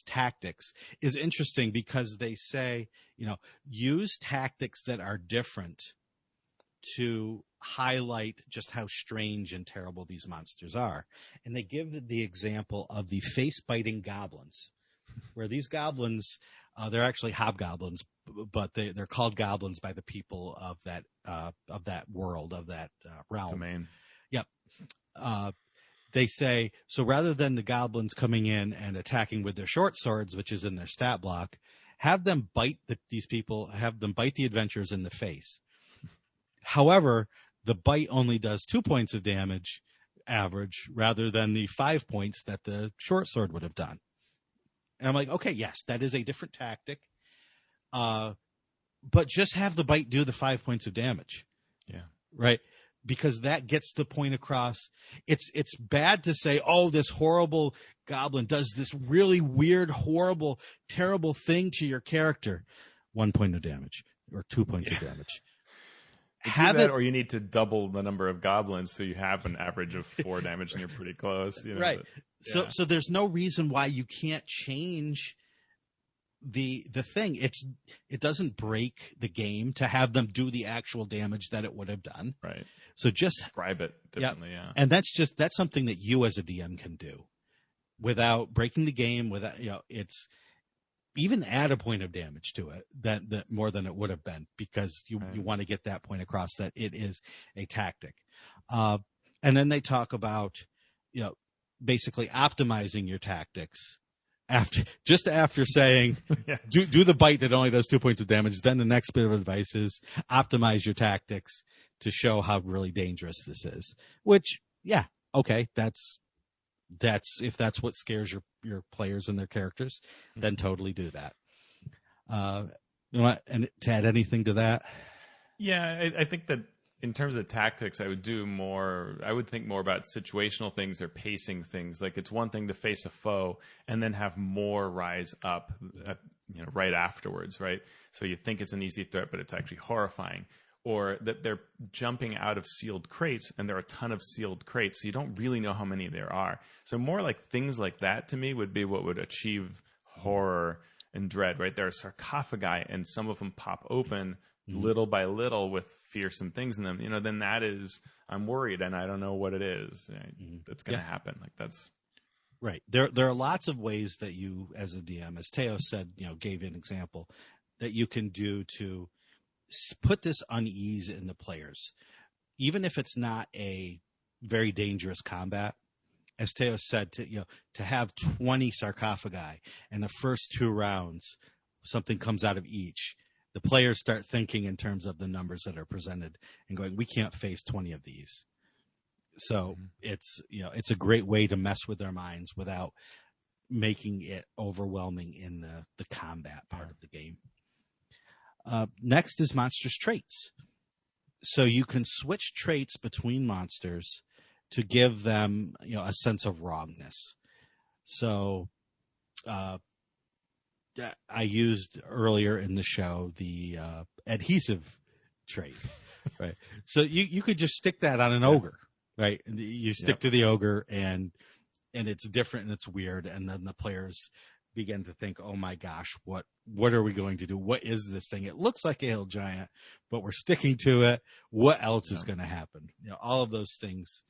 tactics is interesting because they say, use tactics that are different to highlight just how strange and terrible these monsters are. And they give the example of the face-biting goblins, where these goblins, they're actually hobgoblins, but they're called goblins by the people of that world, of that realm. Domain. Yep. They say, so rather than the goblins coming in and attacking with their short swords, which is in their stat block, have them bite these people, have them bite the adventurers in the face. However, the bite only does 2 points of damage average rather than the 5 points that the short sword would have done. And I'm like, okay, yes, that is a different tactic. But just have the bite do the 5 points of damage. Yeah. Right? Because that gets the point across. It's bad to say, oh, this horrible goblin does this really weird, horrible, terrible thing to your character. 1 point of damage or 2 points of damage. Have that, or you need to double the number of goblins so you have an average of 4 damage and you're pretty close. Right. But, So there's no reason why you can't change the thing. It doesn't break the game to have them do the actual damage that it would have done. Right. So just describe it differently. Yeah. And that's something that you as a DM can do without breaking the game. Without it's. Even add a point of damage to it that more than it would have been, because you want to get that point across that it is a tactic. And then they talk about, basically optimizing your tactics after saying, do the bite that only does 2 points of damage. Then the next bit of advice is optimize your tactics to show how really dangerous this is, which, okay. That's if that's what scares your players and their characters, then totally do that. You want to add anything to that? Yeah, I think that in terms of tactics, I would think more about situational things or pacing things. Like, it's one thing to face a foe and then have more rise up, right afterwards, right? So you think it's an easy threat, but it's actually horrifying. Or that they're jumping out of sealed crates and there are a ton of sealed crates, so you don't really know how many there are. So more like things like that to me would be what would achieve horror and dread, right? There are sarcophagi and some of them pop open little by little with fearsome things in them. Then that is, I'm worried and I don't know what it is that's going to happen. Like, that's right. There are lots of ways that you, as a DM, as Teos said, gave an example, that you can do to put this unease in the players, even if it's not a very dangerous combat. As Teos said, to have 20 sarcophagi and the first 2 rounds, something comes out of each. The players start thinking in terms of the numbers that are presented and going, we can't face 20 of these. So it's a great way to mess with their minds without making it overwhelming in the combat part of the game. Next is monsters' traits. So you can switch traits between monsters to give them, a sense of wrongness. So I used earlier in the show the adhesive trait, right? So you could just stick that on an ogre, right? You stick to the ogre, and it's different and it's weird, and then the players begin to think, oh my gosh, what are we going to do? What is this thing? It looks like a hill giant, but we're sticking to it. What else is going to happen? All of those things.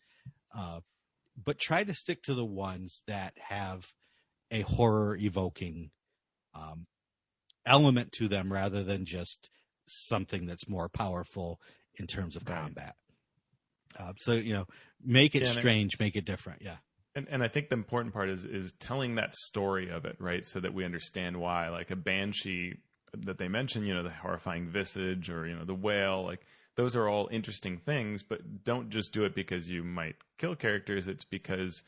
But try to stick to the ones that have a horror evoking element to them rather than just something that's more powerful in terms of combat. So, make it strange, make it different. Yeah. And I think the important part is telling that story of it, right? So that we understand why, like a banshee that they mention, the horrifying visage or, the whale, like those are all interesting things, but don't just do it because you might kill characters. It's because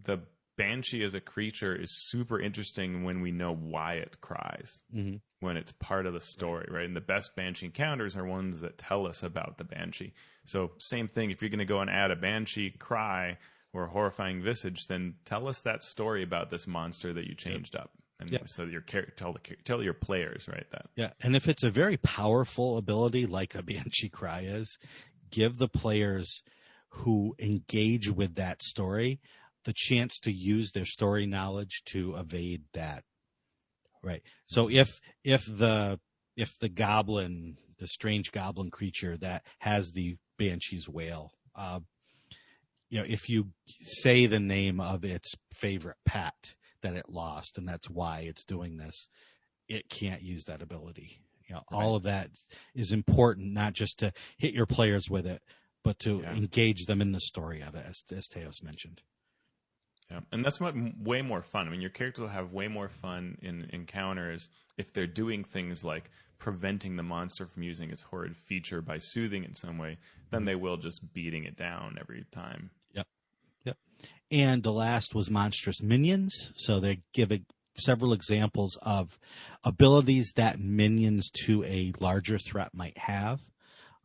the banshee as a creature is super interesting when we know why it cries, when it's part of the story, right? And the best banshee encounters are ones that tell us about the banshee. So same thing, if you're going to go and add a banshee cry or a horrifying visage, then tell us that story about this monster that you changed up. And so your tell your players, right, that. Yeah, and if it's a very powerful ability like a Banshee Cry is, give the players who engage with that story the chance to use their story knowledge to evade that. Right. So if the goblin, the strange goblin creature that has the Banshee's wail, if you say the name of its favorite pet that it lost, and that's why it's doing this, it can't use that ability. All of that is important, not just to hit your players with it, but to engage them in the story of it, as Teos mentioned. Yeah, and that's way more fun. I mean, your characters will have way more fun in encounters if they're doing things like preventing the monster from using its horrid feature by soothing in some way, than they will just beating it down every time. Yep. And the last was monstrous minions. So they're giving several examples of abilities that minions to a larger threat might have.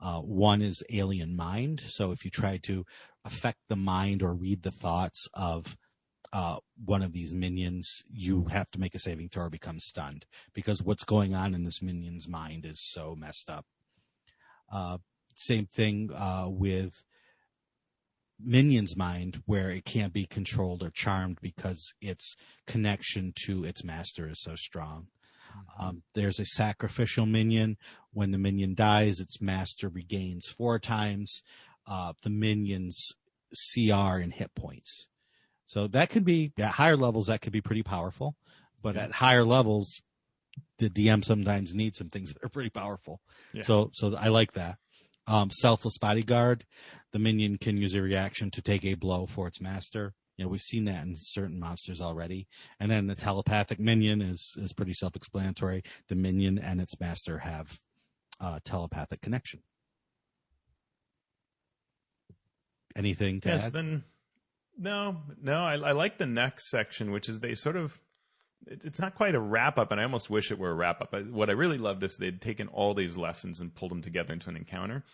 One is alien mind. So if you try to affect the mind or read the thoughts of one of these minions, you have to make a saving throw or become stunned, because what's going on in this minion's mind is so messed up. Same thing with minion's mind, where it can't be controlled or charmed because its connection to its master is so strong. There's a sacrificial minion. When the minion dies, its master regains 4 times the minion's CR in hit points. So that could be, at higher levels, that could be pretty powerful. But at higher levels, the DM sometimes needs some things that are pretty powerful. Yeah. So I like that. Selfless bodyguard. The minion can use a reaction to take a blow for its master. We've seen that in certain monsters already. And then the telepathic minion is pretty self-explanatory. The minion and its master have telepathic connection. Anything to add? Then, no. I like the next section, which is they sort of, it's not quite a wrap-up, and I almost wish it were a wrap-up. What I really loved is they'd taken all these lessons and pulled them together into an encounter.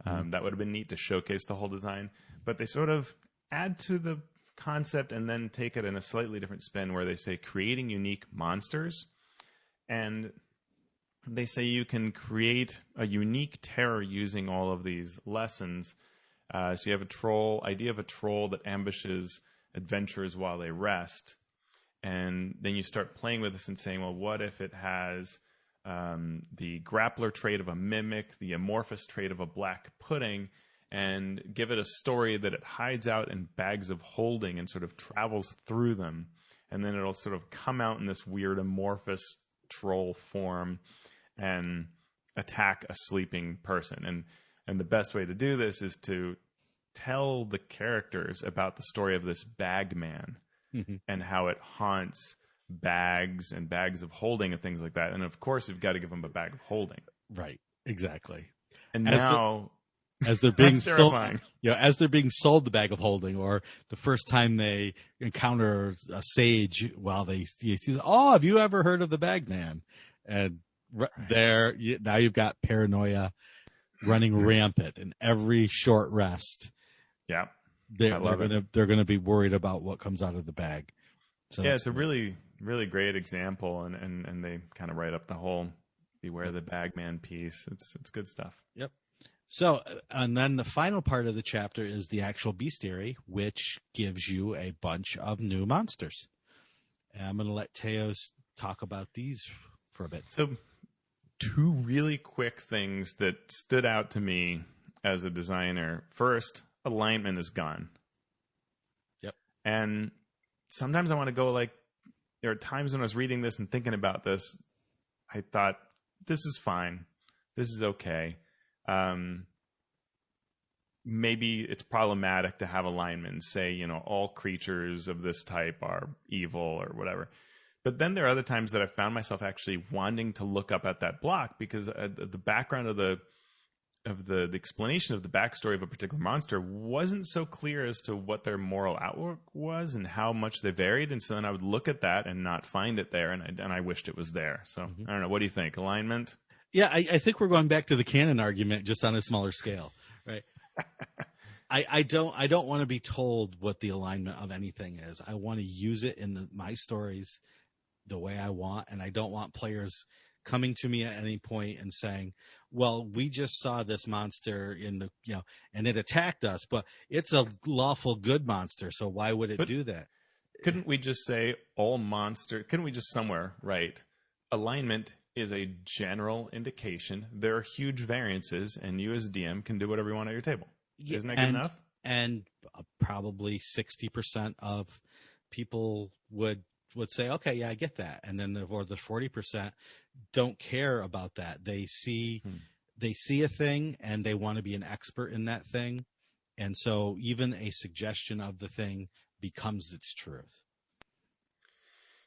That would have been neat to showcase the whole design. But they sort of add to the concept and then take it in a slightly different spin, where they say creating unique monsters. And they say you can create a unique terror using all of these lessons. So you have idea of a troll that ambushes adventurers while they rest. And then you start playing with this and saying, well, what if it has the grappler trait of a mimic, the amorphous trait of a black pudding, and give it a story that it hides out in bags of holding and sort of travels through them. And then it'll sort of come out in this weird amorphous troll form and attack a sleeping person. And the best way to do this is to tell the characters about the story of this bag man and how it haunts bags and bags of holding and things like that. And of course, you've got to give them a bag of holding. Right. Exactly. And as they're being sold, terrifying. as they're being sold the bag of holding, or the first time they encounter a sage while they see, oh, have you ever heard of the bag man? And now you've got paranoia running rampant, and every short rest, they're gonna be worried about what comes out of the bag. So it's a really, really great example, and they kind of write up the whole beware the bagman piece. It's good stuff. Yep. So, and then the final part of the chapter is the actual bestiary, which gives you a bunch of new monsters. And I'm going to let Teos talk about these for a bit. So, two really quick things that stood out to me as a designer. First, alignment is gone. Yep. And sometimes I want to go there are times when I was reading this and thinking about this, I thought, this is fine. This is okay. Maybe it's problematic to have alignment and say, all creatures of this type are evil or whatever. But then there are other times that I found myself actually wanting to look up at that block because the background of the explanation of the backstory of a particular monster wasn't so clear as to what their moral outlook was and how much they varied. And so then I would look at that and not find it there, and I wished it was there. So I don't know. What do you think? Alignment? Yeah, I think we're going back to the canon argument, just on a smaller scale, right? I don't want to be told what the alignment of anything is. I want to use it in my stories the way I want, and I don't want players coming to me at any point and saying, well, we just saw this monster in the, and it attacked us, but it's a lawful good monster, so why would it do that? Couldn't we just say couldn't we just somewhere write alignment is a general indication? There are huge variances, and you as DM can do whatever you want at your table. Isn't that good enough? And probably 60% of people would say, okay, yeah, I get that. And then the 40% don't care about that. They see a thing and they want to be an expert in that thing. And so even a suggestion of the thing becomes its truth.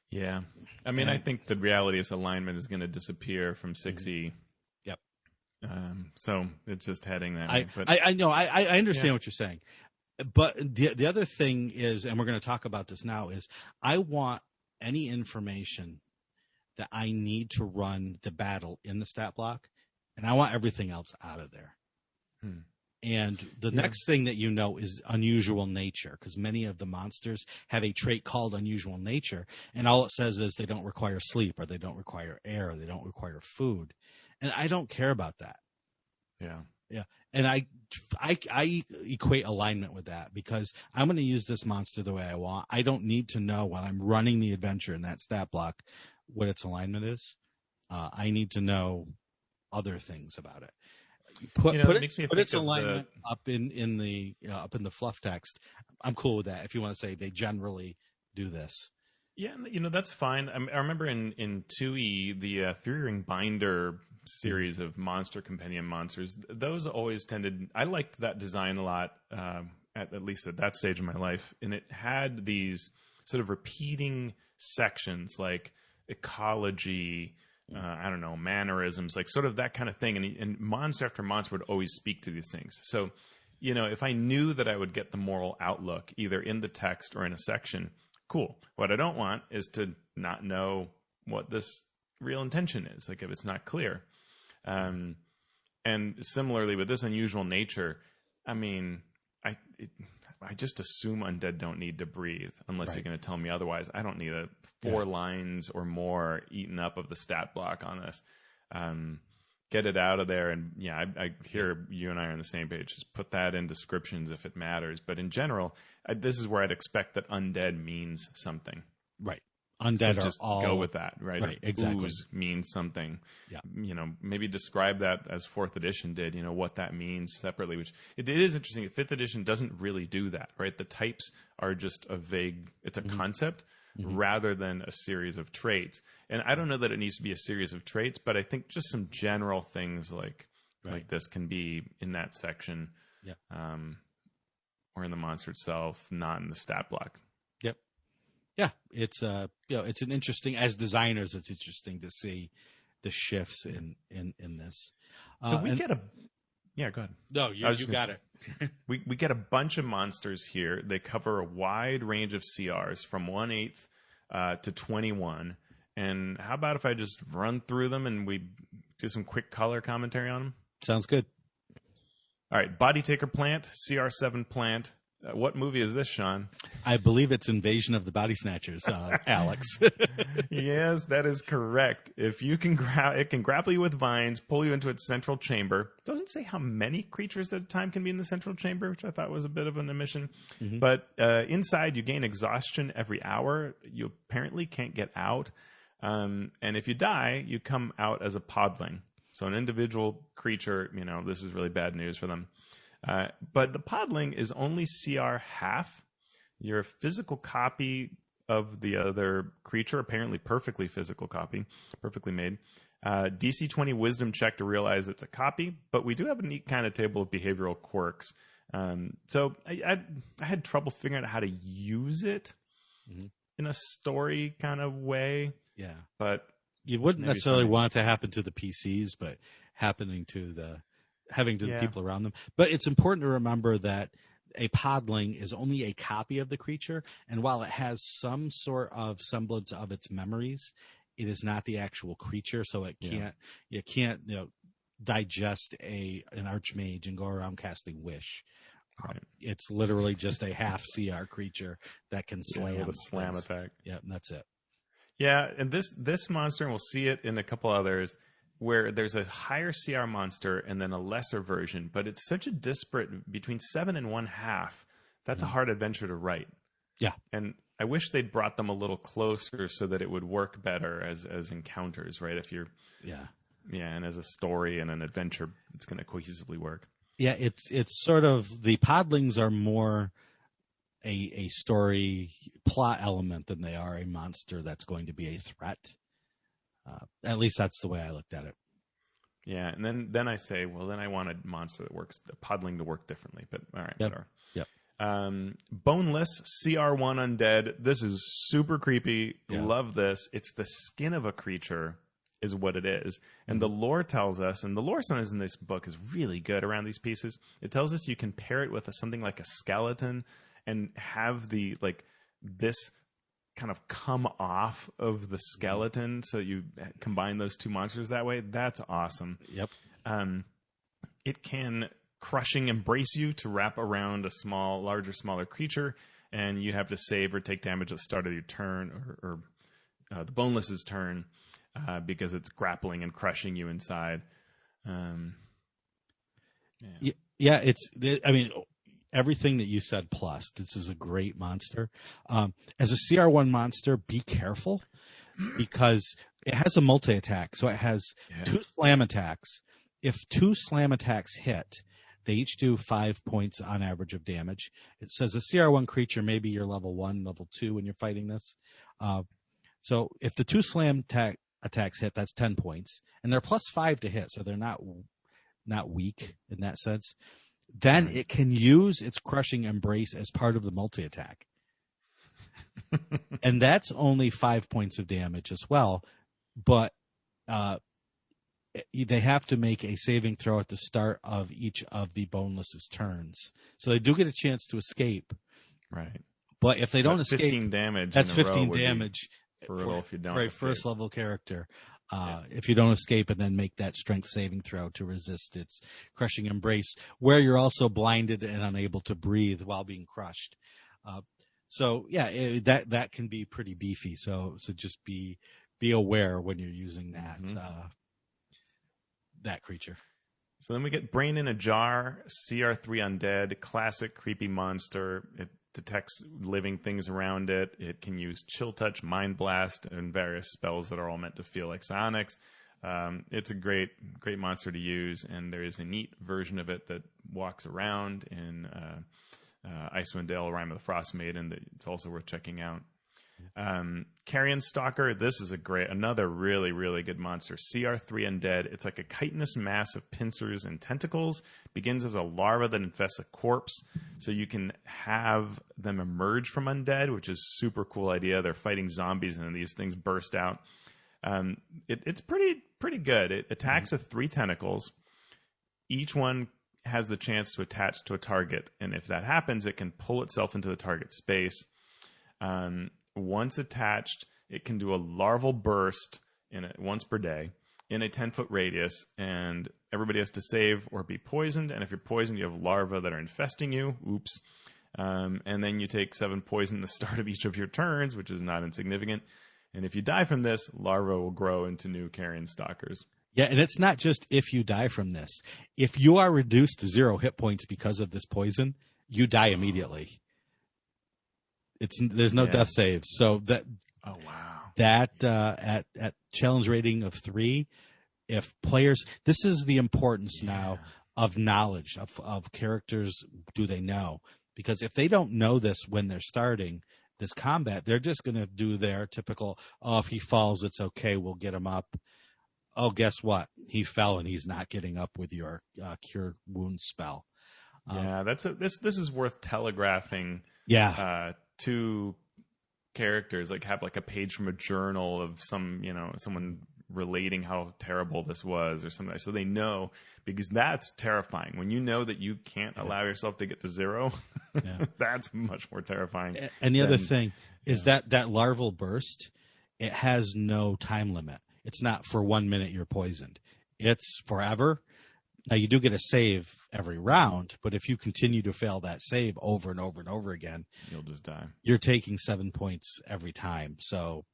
Yeah. I mean, I think the reality is alignment is going to disappear from 6E. Yep. So it's just heading that way. But I know. I understand what you're saying. But the other thing is, and we're going to talk about this now, is I want any information that I need to run the battle in the stat block, and I want everything else out of there. And the next thing that is unusual nature, because many of the monsters have a trait called unusual nature, and all it says is they don't require sleep, or they don't require air, or they don't require food. And I don't care about that. Yeah. Yeah. And I equate alignment with that, because I'm going to use this monster the way I want. I don't need to know while I'm running the adventure in that stat block what its alignment is. I need to know other things about it. Put its alignment up in the fluff text. I'm cool with that. If you want to say they generally do this. Yeah, that's fine. I remember in 2E, the three-ring binder series of monster compendium monsters, those always tended, I liked that design a lot, at least at that stage of my life. And it had these sort of repeating sections like ecology, I don't know, mannerisms, like sort of that kind of thing. And monster after monster would always speak to these things. So, if I knew that I would get the moral outlook either in the text or in a section, cool. What I don't want is to not know what this real intention is, like if it's not clear. And similarly with this unusual nature, I mean, I just assume undead don't need to breathe unless you're going to tell me otherwise. I don't need 4 lines or more eaten up of the stat block on this. Get it out of there. And I hear you and I are on the same page. Just put that in descriptions if it matters. But in general, this is where I'd expect that undead means something. Right. Undead so just are all... go with that, right? Right, exactly. Ooze means something. Yeah. Maybe describe that as 4th edition did, what that means separately, which it is interesting. 5th edition doesn't really do that, right? The types are just a vague, it's a concept, rather than a series of traits. And I don't know that it needs to be a series of traits, but I think just some general things like this can be in that section, or in the monster itself, not in the stat block. Yep. Yeah, it's it's an interesting, as designers, it's interesting to see the shifts in this. So we get a go ahead. No, you got it. we get a bunch of monsters here. They cover a wide range of CRs from 1/8 to 21. And how about if I just run through them and we do some quick color commentary on them? Sounds good. All right, Body Taker Plant, CR7 Plant. What movie is this, Sean? I believe it's Invasion of the Body Snatchers, Alex. Yes, that is correct. If you can it can grapple you with vines, pull you into its central chamber. It doesn't say how many creatures at a time can be in the central chamber, which I thought was a bit of an omission. Mm-hmm. But inside, you gain exhaustion every hour. You apparently can't get out. And if you die, you come out as a podling. So an individual creature, this is really bad news for them. But the podling is only CR half. You're a physical copy of the other creature, apparently perfectly physical copy, perfectly made. DC 20 wisdom check to realize it's a copy, but we do have a neat kind of table of behavioral quirks. So I had trouble figuring out how to use it in a story kind of way. Yeah. But you wouldn't necessarily want it to happen to the PCs, but having to the people around them. But it's important to remember that a podling is only a copy of the creature, and while it has some sort of semblance of its memories, it is not the actual creature. So it can't you can't digest an archmage and go around casting wish. Right. It's literally just a half CR creature that can slam with a slam attack. Yeah, and that's it. Yeah, and this monster, and we'll see it in a couple others, where there's a higher CR monster and then a lesser version, but it's such a disparate between 7 and 1/2. That's a hard adventure to write. Yeah, and I wish they'd brought them a little closer so that it would work better as encounters, right? If you're and as a story and an adventure, it's going to cohesively work. Yeah, it's sort of, the podlings are more a story plot element than they are a monster that's going to be a threat. At least that's the way I looked at it. Yeah, and then I say, well, then I want a monster that works, a podling to work differently. But all right, whatever. Yep. Boneless CR1 undead. This is super creepy. Yeah. Love this. It's the skin of a creature is what it is. And the lore tells us, and the lore sometimes in this book is really good around these pieces. It tells us you can pair it with something like a skeleton and have this kind of come off of the skeleton, so you combine those two monsters that way. That's awesome. Yep. It can crushing embrace you to wrap around a smaller creature, and you have to save or take damage at the start of your turn or the boneless's turn because it's grappling and crushing you inside. Everything that you said plus, this is a great monster. As a CR1 monster, be careful because it has a multi-attack. So it has 2 slam attacks. If 2 slam attacks hit, they each do 5 points on average of damage. It says a CR1 creature, maybe you're level 1, level 2 when you're fighting this. So if the 2 slam attacks hit, that's 10 points. And they're plus 5 to hit, so they're not weak in that sense. Then it can use its crushing embrace as part of the multi-attack. And that's only 5 points of damage as well. But they have to make a saving throw at the start of each of the boneless's turns. So they do get a chance to escape. Right. But if they don't escape, 15 damage. That's 15 damage for a first level character. If you don't escape and then make that strength saving throw to resist its crushing embrace, where you're also blinded and unable to breathe while being crushed. That can be pretty beefy. So just be aware when you're using that that creature. So then we get Brain in a Jar, CR3 undead, classic creepy monster. It detects living things around it. It can use Chill Touch, Mind Blast, and various spells that are all meant to feel like psionics. It's a great monster to use, and there is a neat version of it that walks around in Icewind Dale, Rime of the Frost Maiden, that it's also worth checking out. Carrion Stalker, this is another really, really good monster. CR3 Undead. It's like a chitinous mass of pincers and tentacles. Begins as a larva that infests a corpse. So you can have them emerge from undead, which is a super cool idea. They're fighting zombies and then these things burst out. It's pretty good. It attacks with 3 tentacles. Each one has the chance to attach to a target. And if that happens, it can pull itself into the target space. Once attached, it can do a larval burst once per day in a 10-foot radius, and everybody has to save or be poisoned. And if you're poisoned, you have larvae that are infesting you. Oops. And then you take 7 poison at the start of each of your turns, which is not insignificant. And if you die from this, larvae will grow into new carrion stalkers. Yeah, and it's not just if you die from this. If you are reduced to 0 hit points because of this poison, you die immediately. There's no death saves. So that at challenge rating of 3, if players, this is the importance now of knowledge of characters. Do they know? Because if they don't know this when they're starting this combat, they're just going to do their typical, if he falls, it's okay, we'll get him up. Oh, guess what? He fell and he's not getting up with your cure wound spell. This is worth telegraphing. To characters, like have like a page from a journal of someone relating how terrible this was or something, so they know, because that's terrifying when you know that you can't allow yourself to get to 0. That's much more terrifying. And the other thing is that larval burst, it has no time limit. It's not for 1 minute you're poisoned, it's forever. Now, you do get a save every round, but if you continue to fail that save over and over and over again, you'll just die. You're taking 7 points every time. So,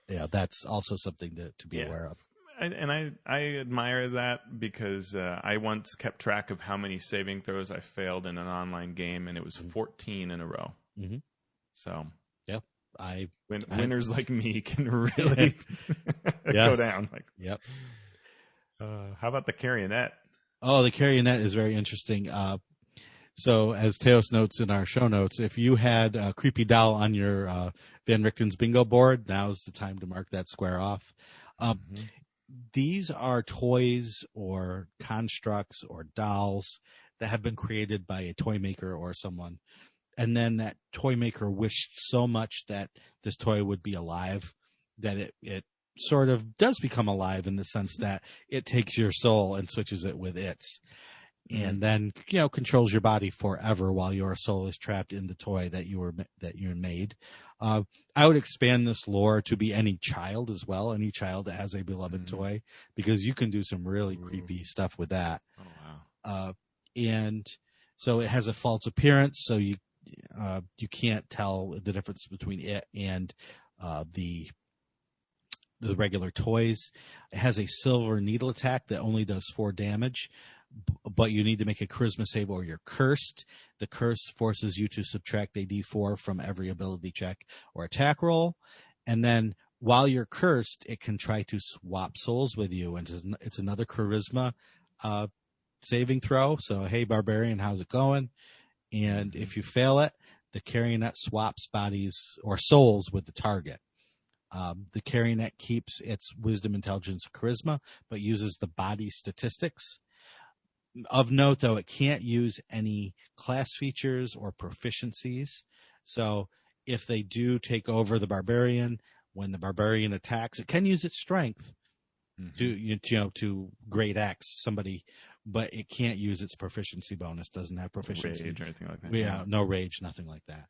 that's also something to be aware of. And I admire that, because I once kept track of how many saving throws I failed in an online game, and it was 14 in a row. Mm-hmm. So, winners like me can really go down. How about the Carrionet? Oh, the Carrionet is very interesting. So, as Teos notes in our show notes, if you had a creepy doll on your Van Richten's bingo board, now's the time to mark that square off. These are toys or constructs or dolls that have been created by a toy maker or someone. And then that toy maker wished so much that this toy would be alive that it sort of does become alive, in the sense that it takes your soul and switches it with its, and then controls your body forever while your soul is trapped in the toy that you made. I would expand this lore to be any child as well, any child that has a beloved toy, because you can do some really creepy stuff with that. Oh wow! And so it has a false appearance, so you can't tell the difference between it and the regular toys. It has a silver needle attack that only does 4 damage, but you need to make a charisma save or you're cursed. The curse forces you to subtract a d4 from every ability check or attack roll. And then while you're cursed, it can try to swap souls with you. And it's another charisma saving throw. So, hey, barbarian, how's it going? And if you fail it, the Carrionet swaps bodies or souls with the target. The Carrionet keeps its wisdom, intelligence, charisma, but uses the body statistics. Of note, though, it can't use any class features or proficiencies. So if they do take over the barbarian, when the barbarian attacks, it can use its strength to grade X somebody, but it can't use its proficiency bonus. Doesn't have proficiency rage or anything like that. Yeah, no rage, nothing like that.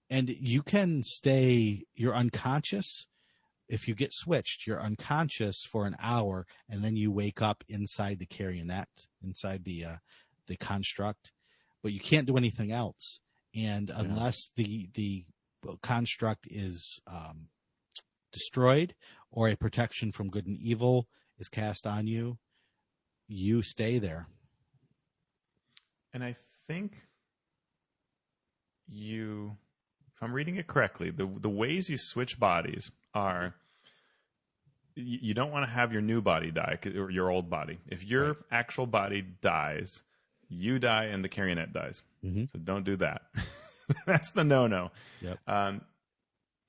And you can you're unconscious. If you get switched, you're unconscious for an hour, and then you wake up inside the Carrionet, inside the construct, but you can't do anything else. And unless the construct is destroyed or a protection from good and evil is cast on you, you stay there. And I think if I'm reading it correctly, the ways you switch bodies are, you don't want to have your new body die, or your old body. If your actual body dies, you die and the Carrionet dies. Mm-hmm. So don't do that. That's the no-no. Yep.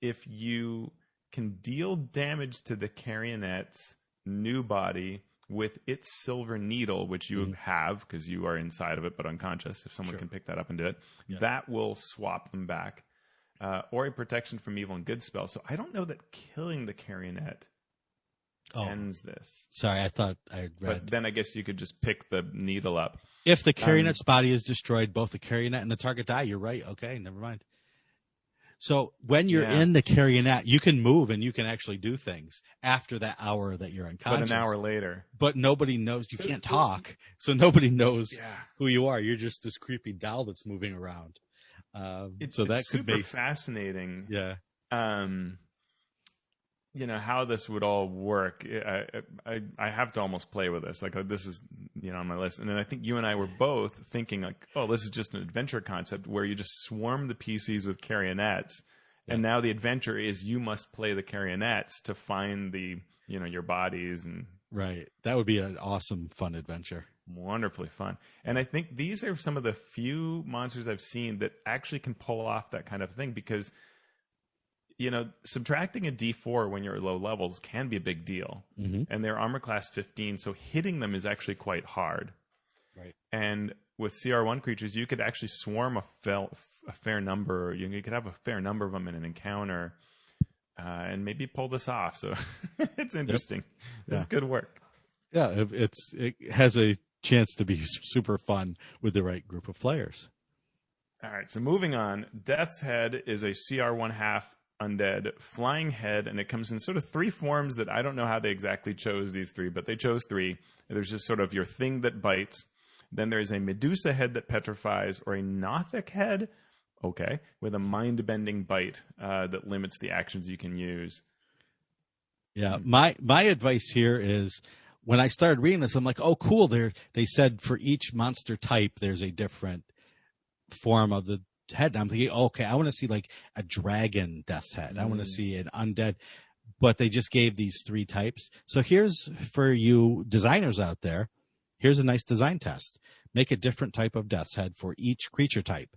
if you can deal damage to the Carionet's new body with its silver needle, which you have because you are inside of it but unconscious, if someone can pick that up and do it, that will swap them back. Or a protection from evil and good spell. So I don't know that killing the Carionet ends this. Sorry, I thought I read. But then I guess you could just pick the needle up. If the Carionet's body is destroyed, both the Carionet and the target die. You're right. Okay, never mind. So when you're in the Carionet, you can move and you can actually do things after that hour that you're unconscious. But an hour later. But nobody knows. You can't talk. So nobody knows who you are. You're just this creepy doll that's moving around. It's could super be fascinating. Yeah. How this would all work. I have to almost play with this. Like this is, on my list. And then I think you and I were both thinking like, oh, this is just an adventure concept where you just swarm the PCs with Carionets. Yeah. And now the adventure is you must play the Carionets to find the, your bodies and. Right. That would be an awesome, fun adventure. Wonderfully fun. And I think these are some of the few monsters I've seen that actually can pull off that kind of thing because, subtracting a D4 when you're at low levels can be a big deal. Mm-hmm. And they're armor class 15, so hitting them is actually quite hard. Right. And with CR1 creatures, you could actually swarm a fair number. You could have a fair number of them in an encounter and maybe pull this off. So it's interesting. Yep. It's good work. Yeah, it has a chance to be super fun with the right group of players. All right, so moving on. Death's Head is a CR1/2 undead flying head, and it comes in sort of three forms that I don't know how they exactly chose these three, but they chose three. There's just sort of your thing that bites. Then there's a Medusa head that petrifies, or a Nothic head, with a mind-bending bite that limits the actions you can use. Yeah, my advice here is when I started reading this, I'm like, oh, cool. They said for each monster type, there's a different form of the head. I'm thinking, okay, I want to see like a dragon death's head. I want to see an undead. But they just gave these three types. So here's for you designers out there. Here's a nice design test. Make a different type of death's head for each creature type.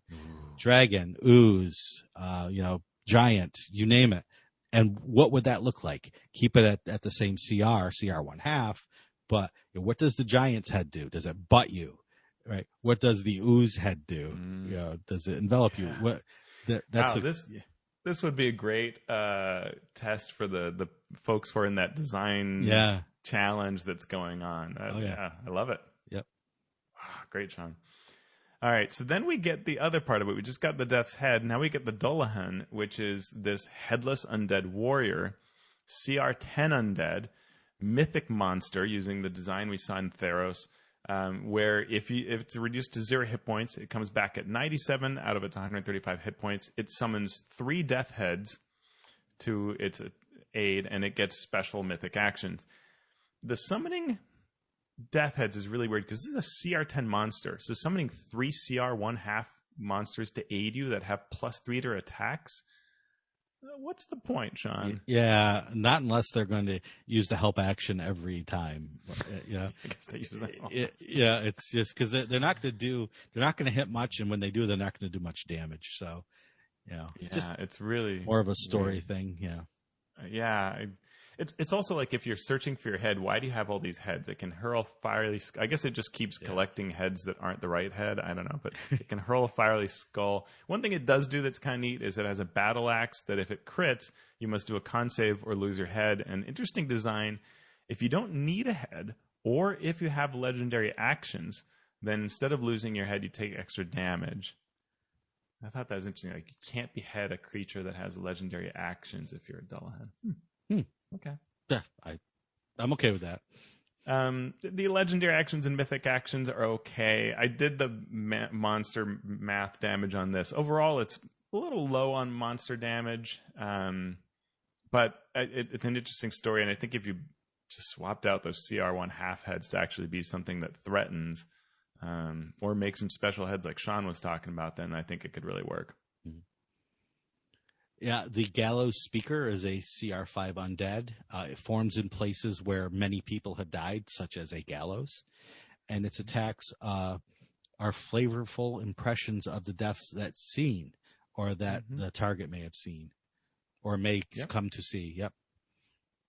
Dragon, ooze, giant, you name it. And what would that look like? Keep it at the same CR1/2. But what does the giant's head do? Does it butt you? Right. What does the ooze head do? Does it envelop you? What? This would be a great test for the folks who are in that design challenge that's going on. I love it. Yep. Wow, great, Shawn. All right, so then we get the other part of it. We just got the Death's Head. Now we get the Dullahan, which is this headless undead warrior, CR10 undead, mythic monster using the design we saw in Theros, where if it's reduced to 0 hit points, it comes back at 97 out of its 135 hit points. It summons 3 death heads to its aid, and it gets special mythic actions. The summoning death heads is really weird because this is a CR10 monster. So summoning 3 CR1/2 monsters to aid you that have +3 to attacks. What's the point, Shawn? Yeah, not unless they're going to use the help action every time. I guess they use that. It's just because they're not going to hit much, and when they do, they're not going to do much damage. So, just it's really more of a story thing. Yeah. It's also like if you're searching for your head, why do you have all these heads? It can hurl fiery. I guess it just keeps collecting heads that aren't the right head. I don't know, but it can hurl a fiery skull. One thing it does do that's kind of neat is it has a battle axe that if it crits, you must do a con save or lose your head. An interesting design. If you don't need a head, or if you have legendary actions, then instead of losing your head, you take extra damage. I thought that was interesting. Like you can't behead a creature that has legendary actions if you're a Dullahan. Okay. Yeah, I'm okay with that. The legendary actions and mythic actions are okay. I did the monster math damage on this. Overall, it's a little low on monster damage, but it's an interesting story. And I think if you just swapped out those CR1/2 heads to actually be something that threatens, or make some special heads like Shawn was talking about, then I think it could really work. Yeah, the Gallows Speaker is a CR5 undead. It forms in places where many people have died, such as a gallows. And its attacks are flavorful impressions of the deaths that's seen or that the target may have seen. or may come to see. Yep.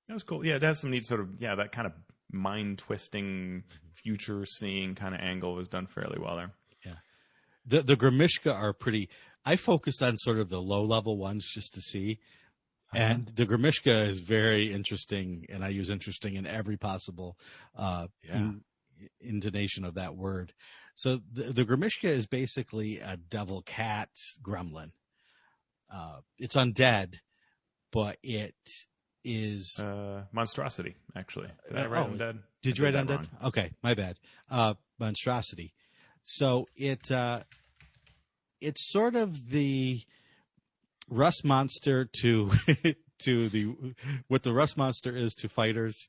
That was cool. Yeah, it has some neat sort of, that kind of mind-twisting, future-seeing kind of angle was done fairly well there. Yeah. The Grimishka are pretty... I focused on sort of the low-level ones just to see. And the Grimishka is very interesting, and I use interesting in every possible intonation of that word. So the Grimishka is basically a devil cat gremlin. It's undead, but it is monstrosity. Actually, did I write undead? Did you write undead? Wrong. Okay, my bad. Monstrosity. So it's sort of the rust monster to what the rust monster is to fighters.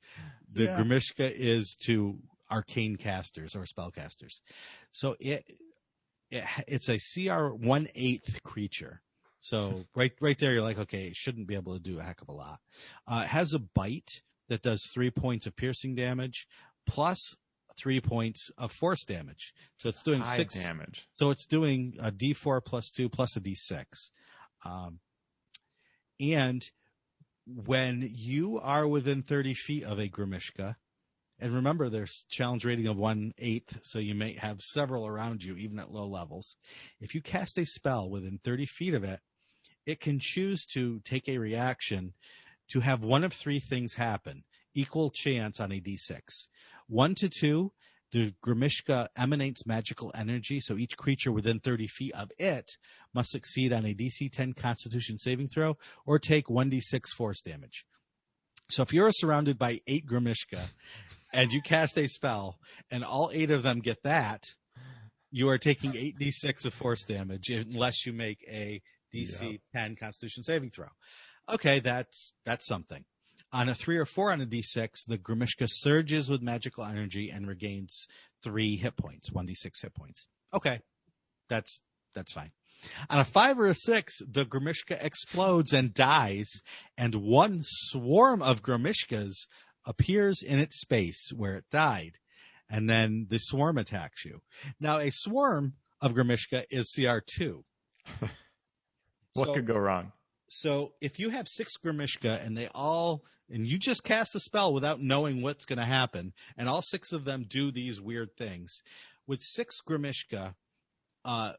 The Grimishka is to arcane casters or spellcasters. So it's a CR 1/8 creature. So right there, you're like, okay, it shouldn't be able to do a heck of a lot. It has a bite that does 3 points of piercing damage plus 3 points of force damage. So it's doing high 6 damage. So it's doing a D4 plus 2 plus a D6. And when you are within 30 feet of a Grimishka, and remember there's challenge rating of 1/8, so you may have several around you, even at low levels. If you cast a spell within 30 feet of it, it can choose to take a reaction to have one of 3 things happen. Equal chance on a D6. 1 to 2, the Grimishka emanates magical energy, so each creature within 30 feet of it must succeed on a DC 10 Constitution saving throw or take 1d6 force damage. So if you're surrounded by 8 Grimishka and you cast a spell and all 8 of them get that, you are taking 8d6 of force damage unless you make a DC 10 Constitution saving throw. Okay, that's something. On a 3 or 4 on a D6, the Grimishka surges with magical energy and regains 3 hit points, 1d6 hit points. Okay, that's fine. On a 5 or a 6, the Grimishka explodes and dies, and one swarm of Grimishkas appears in its space where it died, and then the swarm attacks you. Now, a swarm of Grimishka is CR2. What could go wrong? So if you have 6 Grimishka and you just cast a spell without knowing what's going to happen, and all 6 of them do these weird things, with 6 Grimishka,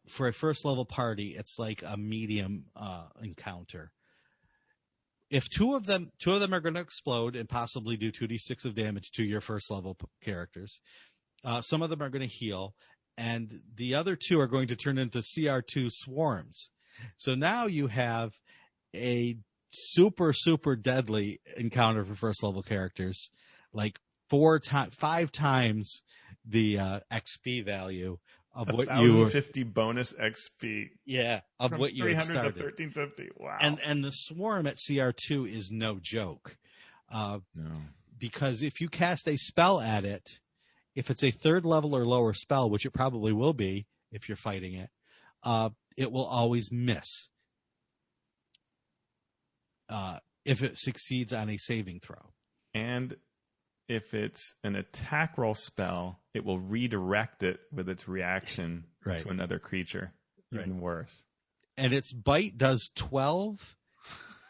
for a first level party, it's like a medium encounter. If two of them are going to explode and possibly do 2d6 of damage to your first level characters, some of them are going to heal, and the other 2 are going to turn into CR2 swarms. So now you have a super, super deadly encounter for first level characters, like 5 times the XP value of what you 1,050 bonus XP. Yeah, of from what you had 300 started. to 1350. Wow. And the swarm at CR2 is no joke. No. Because if you cast a spell at it, if it's a 3rd level or lower spell, which it probably will be if you're fighting it, it will always miss. If it succeeds on a saving throw. And if it's an attack roll spell, it will redirect it with its reaction to another creature. Even worse. And its bite does 12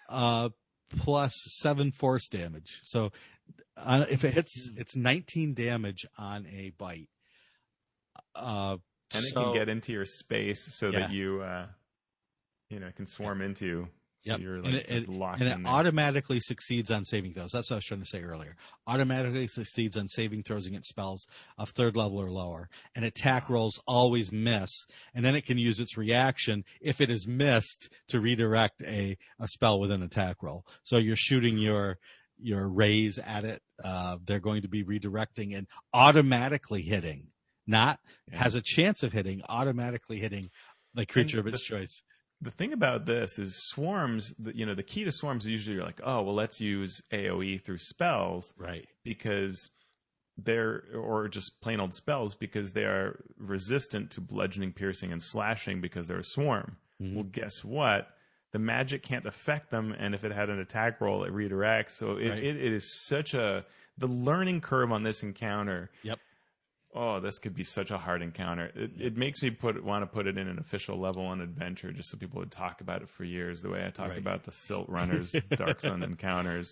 plus 7 force damage. So if it hits, it's 19 damage on a bite. And it can get into your space so that you can swarm into you. So you're like just locked in there. And it automatically succeeds on saving throws. That's what I was trying to say earlier. Automatically succeeds on saving throws against spells of 3rd level or lower. And attack rolls always miss. And then it can use its reaction, if it is missed, to redirect a spell with an attack roll. So you're shooting your rays at it. They're going to be redirecting and automatically hitting. Not has a chance of hitting, automatically hitting the creature of its choice. The thing about this is swarms, the key to swarms is usually you're like, oh, well, let's use AoE through spells. Right. Because or just plain old spells, because they are resistant to bludgeoning, piercing, and slashing because they're a swarm. Mm-hmm. Well, guess what? The magic can't affect them, and if it had an attack roll, it redirects. So it is such the learning curve on this encounter. Yep. oh, this could be such a hard encounter. It makes me want to put it in an official level on adventure, just so people would talk about it for years, the way I talk about the Silt Runners Dark Sun encounter,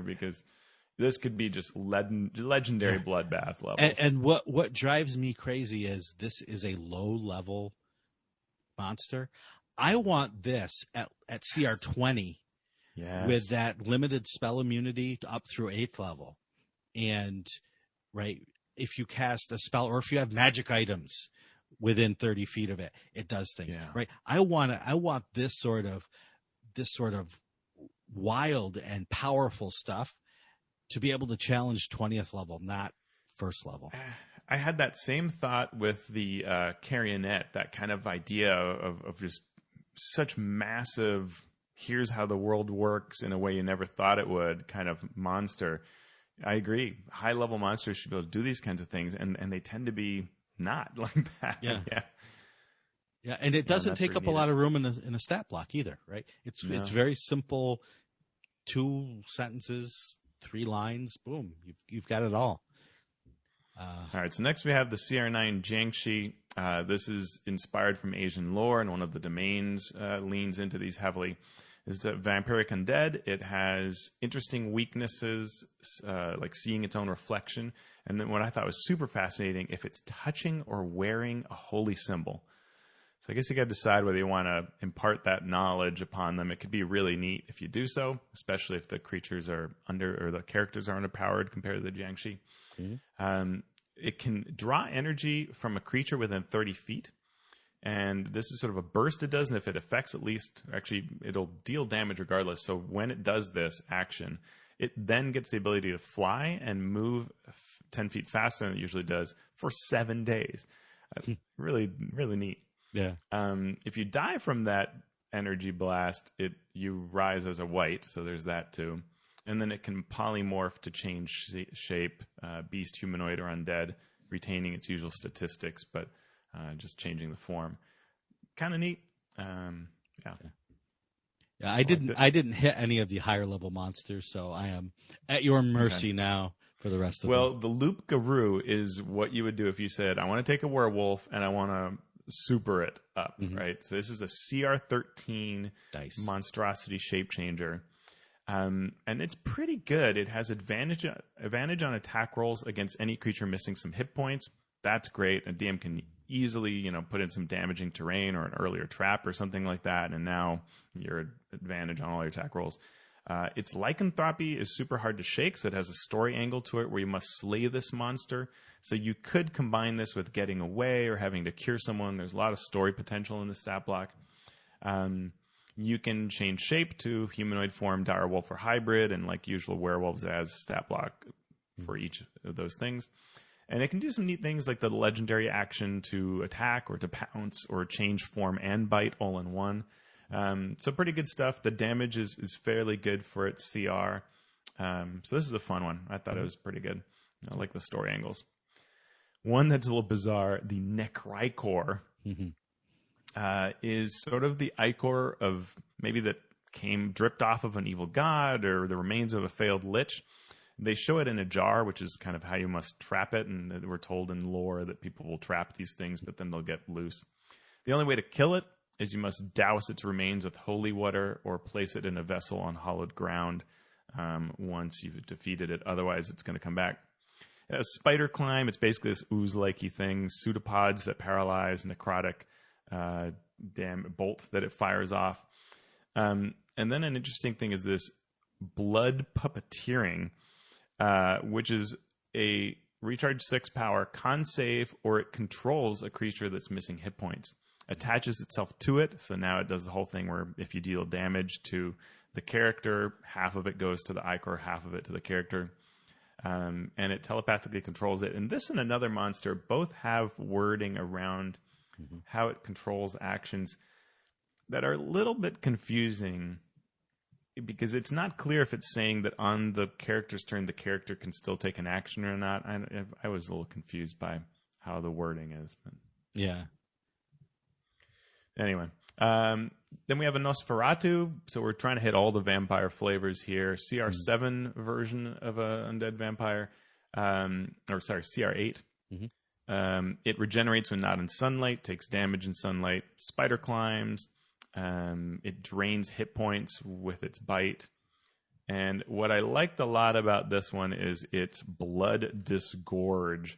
because this could be just legendary bloodbath levels. And what drives me crazy is this is a low-level monster. I want this at CR 20 with that limited spell immunity up through 8th level. And, if you cast a spell or if you have magic items within 30 feet of it, it does things, right? I want this sort of wild and powerful stuff to be able to challenge 20th level, not 1st level. I had that same thought with the Carrionet, that kind of idea of just such massive, here's how the world works in a way you never thought it would kind of monster. I agree. High-level monsters should be able to do these kinds of things, and they tend to be not like that. Yeah, and it doesn't take up a lot of room in a stat block either, right? It's very simple, 2 sentences, 3 lines, boom, you've got it all. All right, so next we have the CR9 Jiangshi. This is inspired from Asian lore, and one of the domains leans into these heavily. It's a vampiric undead. It has interesting weaknesses, like seeing its own reflection. And then what I thought was super fascinating, if it's touching or wearing a holy symbol. So I guess you got to decide whether you want to impart that knowledge upon them. It could be really neat if you do so, especially if the creatures are the characters are underpowered compared to the Jiangshi. Mm-hmm. It can draw energy from a creature within 30 feet. And this is sort of a burst it does, and if it affects it'll deal damage regardless. So when it does this action, it then gets the ability to fly and move 10 feet faster than it usually does for 7 days. Really, really neat. Yeah. If you die from that energy blast, you rise as a white, so there's that too. And then it can polymorph to change shape, beast, humanoid, or undead, retaining its usual statistics, but just changing the form. Kind of neat. I didn't hit any of the higher level monsters, so I am at your mercy now for the rest of them. Well, the Loop Garou is what you would do if you said, I want to take a werewolf and I want to super it up, right? So this is a CR13 monstrosity shape changer. And it's pretty good. It has advantage on attack rolls against any creature missing some hit points. That's great. A DM can easily, put in some damaging terrain or an earlier trap or something like that, and now you're at advantage on all your attack rolls. Its lycanthropy is super hard to shake, so it has a story angle to it where you must slay this monster. So you could combine this with getting away or having to cure someone. There's a lot of story potential in the stat block. You can change shape to humanoid form, dire wolf, or hybrid, and like usual werewolves as stat block for each of those things. And it can do some neat things like the legendary action to attack or to pounce or change form and bite all in one. So pretty good stuff. The damage is fairly good for its CR. So this is a fun one. I thought it was pretty good. I like the story angles. One that's a little bizarre, the Necricor, is sort of the ichor of maybe that dripped off of an evil god or the remains of a failed lich. They show it in a jar, which is kind of how you must trap it, and we're told in lore that people will trap these things, but then they'll get loose. The only way to kill it is you must douse its remains with holy water or place it in a vessel on hollowed ground once you've defeated it. Otherwise, it's going to come back. It has spider climb. It's basically this ooze-likey thing, pseudopods that paralyze, necrotic bolt that it fires off. And then an interesting thing is this blood puppeteering, which is a recharge 6 power con save, or it controls a creature that's missing hit points. Attaches itself to it, so now it does the whole thing where if you deal damage to the character, half of it goes to the ichor, half of it to the character. And it telepathically controls it. And this and another monster both have wording around how it controls actions that are a little bit confusing, because it's not clear if it's saying that on the character's turn, the character can still take an action or not. I was a little confused by how the wording is. But. Yeah. Anyway, then we have a Nosferatu. So we're trying to hit all the vampire flavors here. CR7 version of a undead vampire. CR8. It regenerates when not in sunlight, takes damage in sunlight. Spider climbs. It drains hit points with its bite. And what I liked a lot about this one is its blood disgorge.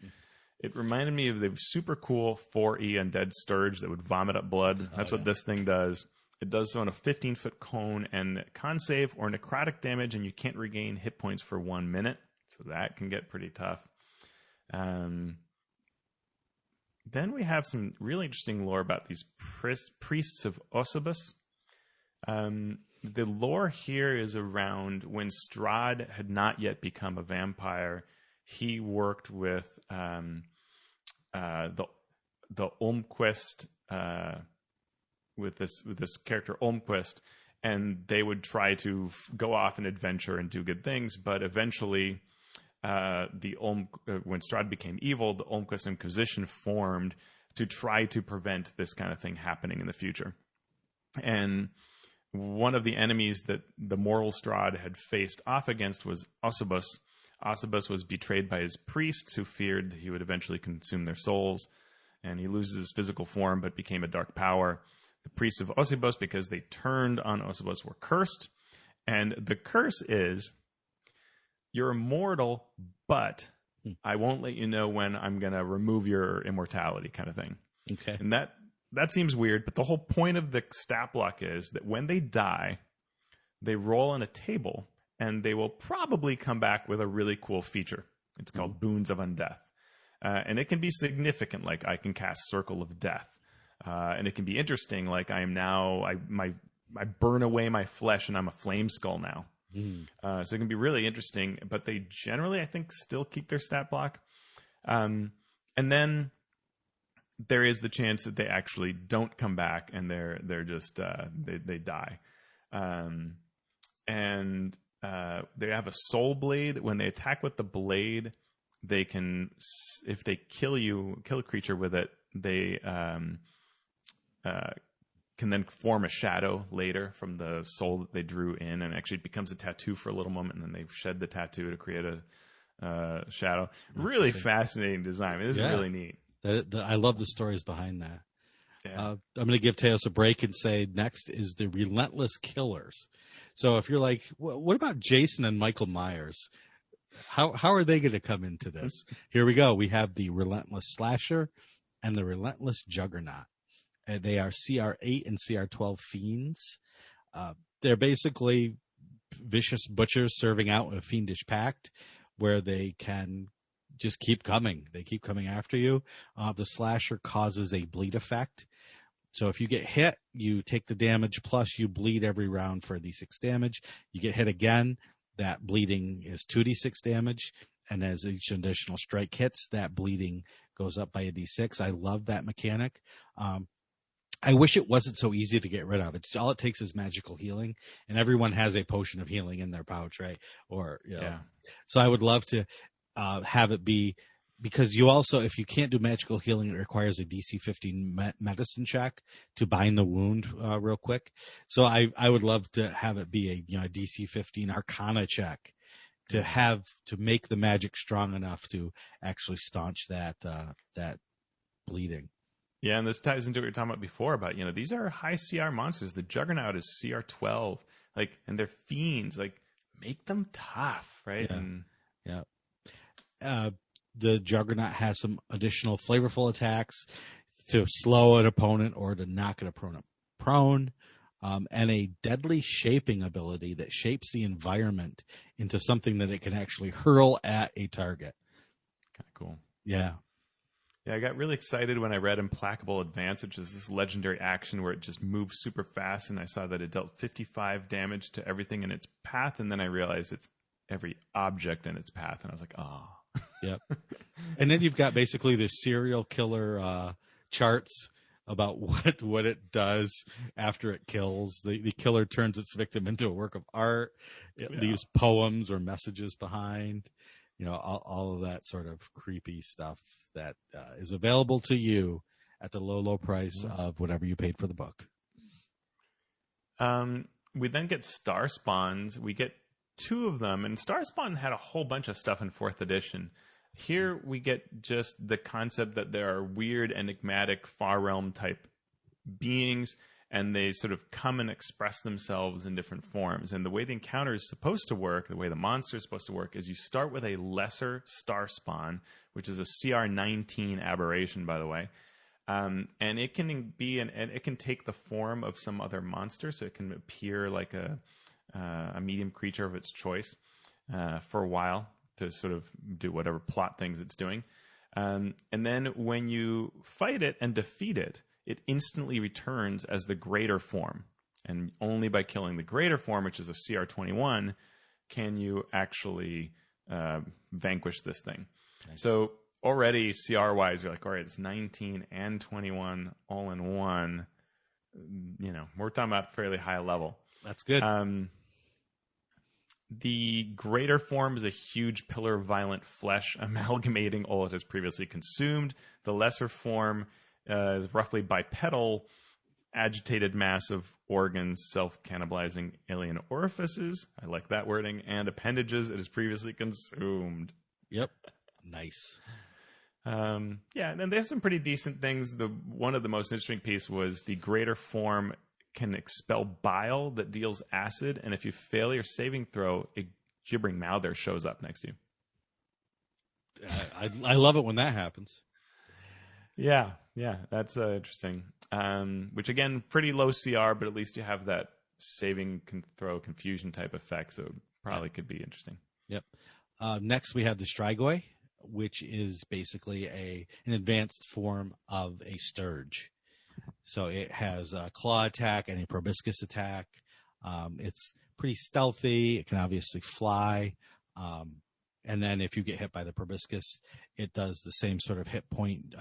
It reminded me of the super cool 4E Undead Scourge that would vomit up blood. That's what this thing does. It does so on a 15-foot cone, and con save or necrotic damage, and you can't regain hit points for 1 minute. So that can get pretty tough. Then we have some really interesting lore about these priests of Osibus. The lore here is around when Strahd had not yet become a vampire. He worked with the Olmquist, with this character Olmquist, and they would try to go off and adventure and do good things. But eventually, when Strahd became evil, the Olmquist Inquisition formed to try to prevent this kind of thing happening in the future. And one of the enemies that the moral Strahd had faced off against was Osibus. Osibus was betrayed by his priests, who feared he would eventually consume their souls, and he loses his physical form but became a dark power. The priests of Osibus, because they turned on Osibus, were cursed, and the curse is, you're immortal, but I won't let you know when I'm going to remove your immortality, kind of thing. Okay. And that seems weird, but the whole point of the stat block is that when they die, they roll on a table, and they will probably come back with a really cool feature. It's called Boons of Undeath. And it can be significant, like I can cast Circle of Death. And it can be interesting, like I burn away my flesh and I'm a flame skull now. So it can be really interesting, but they generally, I think, still keep their stat block. And then there is the chance that they actually don't come back and they're just they die. And they have a soul blade. When they attack with the blade, they can, if they kill a creature with it, they can then form a shadow later from the soul that they drew in, and actually it becomes a tattoo for a little moment, and then they shed the tattoo to create a shadow. Really fascinating design. It is really neat. I love the stories behind that. Yeah. I'm going to give Teos a break and say next is the Relentless Killers. So if you're like, what about Jason and Michael Myers? How are they going to come into this? Here we go. We have the Relentless Slasher and the Relentless Juggernaut. They are CR8 and CR12 fiends. They're basically vicious butchers serving out a fiendish pact where they can just keep coming. They keep coming after you. The slasher causes a bleed effect. So if you get hit, you take the damage, plus you bleed every round for a d6 damage. You get hit again, that bleeding is 2d6 damage. And as each additional strike hits, that bleeding goes up by a d6. I love that mechanic. I wish it wasn't so easy to get rid of. All it takes is magical healing, and everyone has a potion of healing in their pouch, right? Or, So I would love to have it be, because you also, if you can't do magical healing, it requires a DC 15 medicine check to bind the wound real quick. So I would love to have it be a DC 15 Arcana check to make the magic strong enough to actually staunch that bleeding. Yeah, and this ties into what you were talking about before about, these are high CR monsters. The Juggernaut is CR 12, and they're fiends. Make them tough, right? Yeah. The Juggernaut has some additional flavorful attacks to slow an opponent or to knock an opponent prone, and a deadly shaping ability that shapes the environment into something that it can actually hurl at a target. Kind of cool. Yeah. Yeah, I got really excited when I read Implacable Advance, which is this legendary action where it just moves super fast, and I saw that it dealt 55 damage to everything in its path, and then I realized it's every object in its path, and I was like, oh. Yep. And then you've got basically the serial killer charts about what it does after it kills. The killer turns its victim into a work of art. It leaves poems or messages behind. All of that sort of creepy stuff that is available to you at the low price of whatever you paid for the book. We then get Star Spawns. We get 2 of them, and Star Spawn had a whole bunch of stuff in 4th edition. Here we get just the concept that there are weird, enigmatic, far realm type beings, and they sort of come and express themselves in different forms. And the way the encounter is supposed to work, the way the monster is supposed to work, is you start with a lesser star spawn, which is a CR19 aberration, by the way. And it can be and it can take the form of some other monster, so it can appear like a medium creature of its choice for a while to sort of do whatever plot things it's doing. And then when you fight it and defeat it, it instantly returns as the greater form. And only by killing the greater form, which is a CR21, can you actually vanquish this thing. Nice. So already CR-wise, you're like, all right, it's 19 and 21 all in one. You know, we're talking about fairly high level. That's good. The greater form is a huge pillar of violent flesh amalgamating all it has previously consumed. The lesser form is roughly bipedal, agitated mass of organs, self-cannibalizing alien orifices. I like that wording. And appendages it has previously consumed. Yep. Nice. Yeah, and there's some pretty decent things. One of the most interesting piece was the greater form can expel bile that deals acid, and if you fail your saving throw, a gibbering mouther shows up next to you. I love it when that happens. Yeah, that's interesting. Which again, pretty low CR, but at least you have that saving throw confusion type effect, so probably could be interesting. Yep. Next, we have the Strigoi, which is basically an advanced form of a Sturge. So it has a claw attack and a proboscis attack. It's pretty stealthy. It can obviously fly. And then if you get hit by the proboscis, it does the same sort of hit point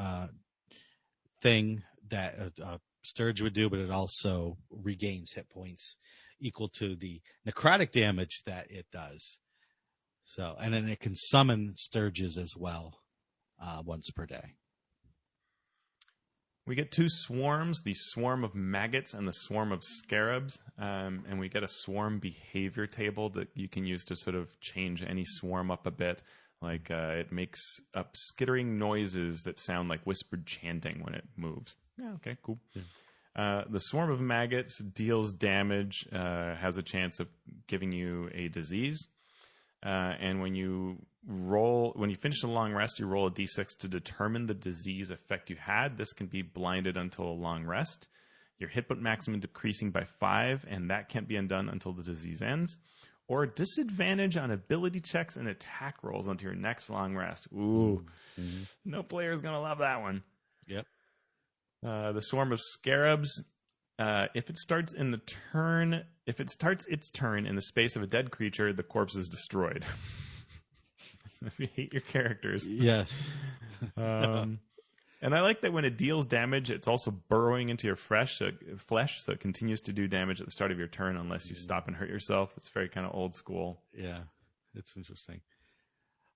thing that a Sturge would do, but it also regains hit points equal to the necrotic damage that it does. So, and then it can summon Sturges as well once per day. We get two swarms, the swarm of maggots and the swarm of scarabs, and we get a swarm behavior table that you can use to sort of change any swarm up a bit. Like it makes up skittering noises that sound like whispered chanting when it moves. Yeah, okay, cool. Yeah. The swarm of maggots deals damage, has a chance of giving you a disease. And when you finish a long rest, you roll a d6 to determine the disease effect you had. This can be blinded until a long rest. Your hit point maximum decreasing by 5, and that can't be undone until the disease ends. Or disadvantage on ability checks and attack rolls until your next long rest. Ooh, No player is going to love that one. Yep. The swarm of scarabs. If it starts its turn in the space of a dead creature, the corpse is destroyed. So if you hate your characters. Yes. And I like that when it deals damage, it's also burrowing into your flesh, so it continues to do damage at the start of your turn unless you stop and hurt yourself. It's very kind of old school. Yeah, it's interesting.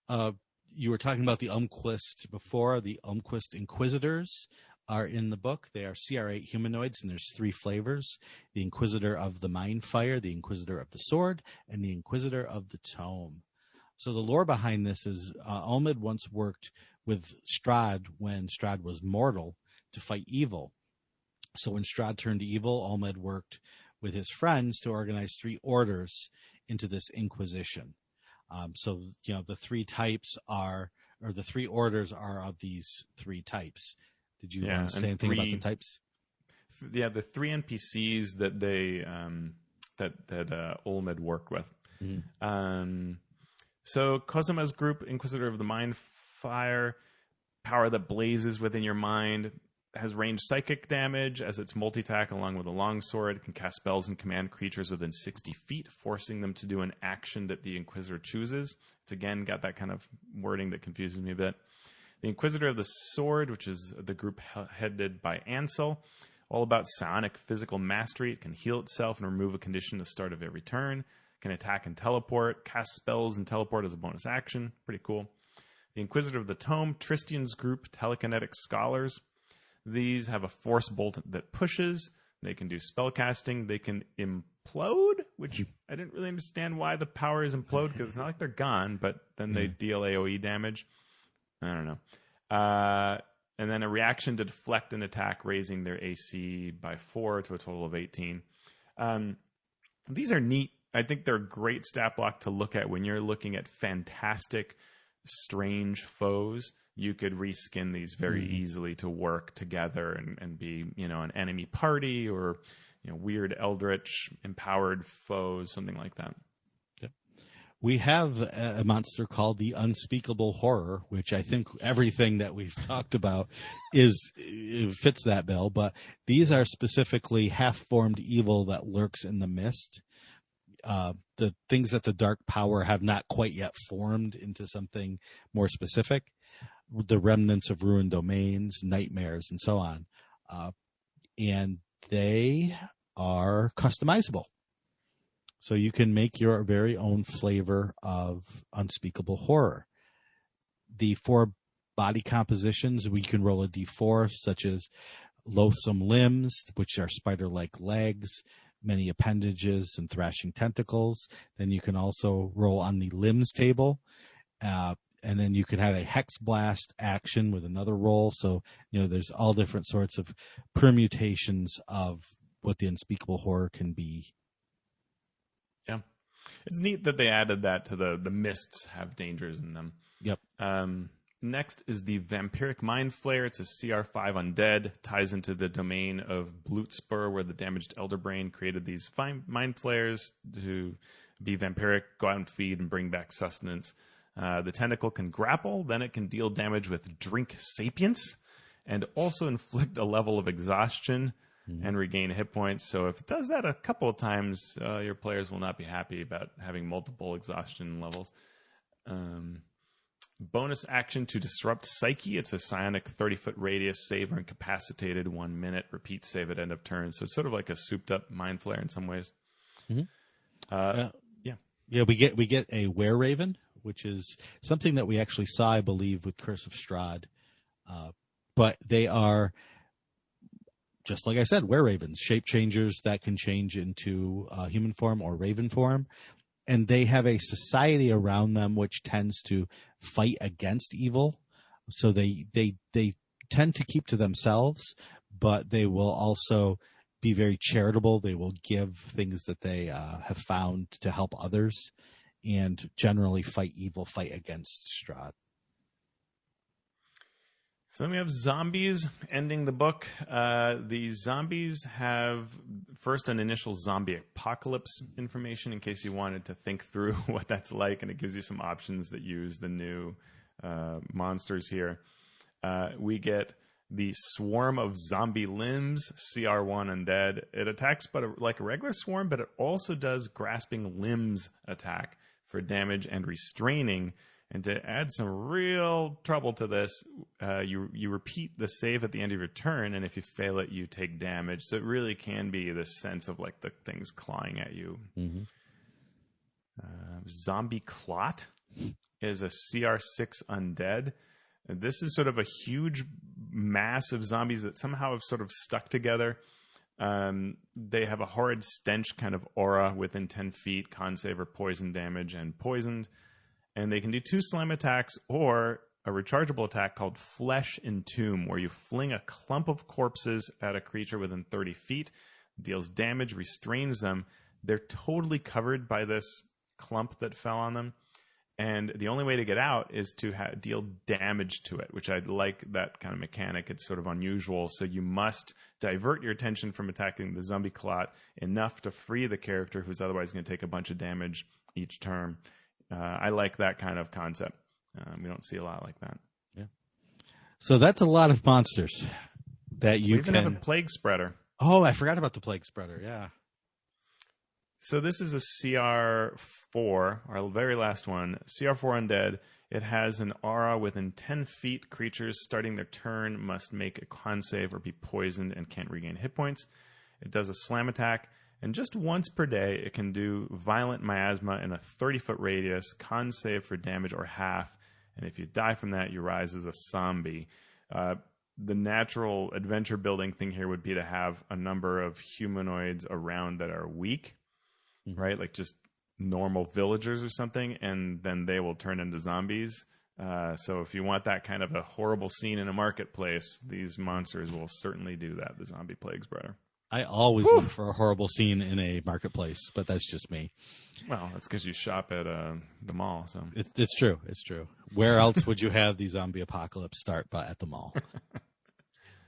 You were talking about the Umquist before. The Umquist Inquisitors are in the book. They are CR8 humanoids, and there's 3 flavors: the Inquisitor of the Mind Fire, the Inquisitor of the Sword, and the Inquisitor of the Tome. So the lore behind this is Almed once worked with Strahd when Strahd was mortal to fight evil. So when Strahd turned evil, Almed worked with his friends to organize 3 orders into this Inquisition. So, the 3 types the 3 orders are of these 3 types. Did you want to say anything about the types? Yeah, the 3 NPCs that they Olmed worked with. Mm-hmm. So Cozima's group, Inquisitor of the Mind Fire, power that blazes within your mind, has ranged psychic damage as its multi-attack along with a longsword. It can cast spells and command creatures within 60 feet, forcing them to do an action that the Inquisitor chooses. It's again got that kind of wording that confuses me a bit. The Inquisitor of the Sword, which is the group headed by Ansel, all about psionic physical mastery. It can heal itself and remove a condition at the start of every turn. It can attack and teleport, cast spells and teleport as a bonus action. Pretty cool. The Inquisitor of the Tome, Tristian's group, telekinetic scholars. These have a force bolt that pushes. They can do spellcasting. They can implode, which I didn't really understand why the power is implode, because it's not like they're gone, but then they deal AoE damage. I don't know. And then a reaction to deflect an attack, raising their AC by 4 to a total of 18. These are neat. I think they're a great stat block to look at when you're looking at fantastic, strange foes. You could reskin these very easily to work together and be, an enemy party or, weird eldritch empowered foes, something like that. We have a monster called the Unspeakable Horror, which I think everything that we've talked about fits that bill. But these are specifically half-formed evil that lurks in the mist. The things that the dark power have not quite yet formed into something more specific. The remnants of ruined domains, nightmares, and so on. And they are customizable. So you can make your very own flavor of Unspeakable Horror. The 4 body compositions, we can roll a d4, such as loathsome limbs, which are spider-like legs, many appendages, and thrashing tentacles. Then you can also roll on the limbs table. And then you can have a hex blast action with another roll. So, there's all different sorts of permutations of what the Unspeakable Horror can be. Yeah. It's neat that they added that to the mists have dangers in them. Yep. Next is the Vampiric Mind Flayer. It's a CR5 undead. Ties into the domain of Blutspur, where the damaged Elder Brain created these mind flayers to be vampiric, go out and feed, and bring back sustenance. The tentacle can grapple. Then it can deal damage with Drink Sapience and also inflict a level of exhaustion and regain hit points. So if it does that a couple of times, your players will not be happy about having multiple exhaustion levels. Bonus action to Disrupt Psyche. It's a psionic 30-foot radius, save or incapacitated 1 minute, repeat save at end of turn. So it's sort of like a souped-up Mind Flayer in some ways. Yeah, we get a Were-Raven, which is something that we actually saw, I believe, with Curse of Strahd. But they are, just like I said, Were-Ravens, shape changers that can change into human form or raven form. And they have a society around them which tends to fight against evil. So they tend to keep to themselves, but they will also be very charitable. They will give things that they have found to help others, and generally fight evil, fight against Strahd. So then we have zombies ending the book. The zombies have first an initial zombie apocalypse information in case you wanted to think through what that's like, and it gives you some options that use the new monsters here. We get the Swarm of Zombie Limbs, CR1 Undead. It attacks like a regular swarm, but it also does Grasping Limbs attack for damage and restraining. And to add some real trouble to this, you repeat the save at the end of your turn, and if you fail it, you take damage. So it really can be this sense of like the things clawing at you. Mm-hmm. Zombie Clot is a CR6 undead. This is sort of a huge mass of zombies that somehow have sort of stuck together. They have a horrid stench kind of aura within 10 feet, con save or poison damage, and poisoned. And they can do 2 slam attacks or a rechargeable attack called Flesh Entomb, where you fling a clump of corpses at a creature within 30 feet, deals damage, restrains them. They're totally covered by this clump that fell on them. And the only way to get out is to deal damage to it, which I like that kind of mechanic. It's sort of unusual. So you must divert your attention from attacking the zombie clot enough to free the character who's otherwise going to take a bunch of damage each turn. I like that kind of concept. We don't see a lot like that. Yeah. So that's a lot of monsters that you can... We even have a Plague Spreader. Oh, I forgot about the Plague Spreader, yeah. So this is a CR4, our very last one. CR4 Undead. It has an aura within 10 feet. Creatures starting their turn must make a con save or be poisoned and can't regain hit points. It does a slam attack. And just once per day, it can do Violent Miasma in a 30-foot radius, con save for damage or half. And if you die from that, you rise as a zombie. The natural adventure building thing here would be to have a number of humanoids around that are weak, right? Like just normal villagers or something, and then they will turn into zombies. So if you want that kind of a horrible scene in a marketplace, these monsters will certainly do that. The zombie plague spreader. I always look for a horrible scene in a marketplace, but that's just me. Well, that's because you shop at the mall. So it's true. It's true. Where else would you have the zombie apocalypse start but at the mall?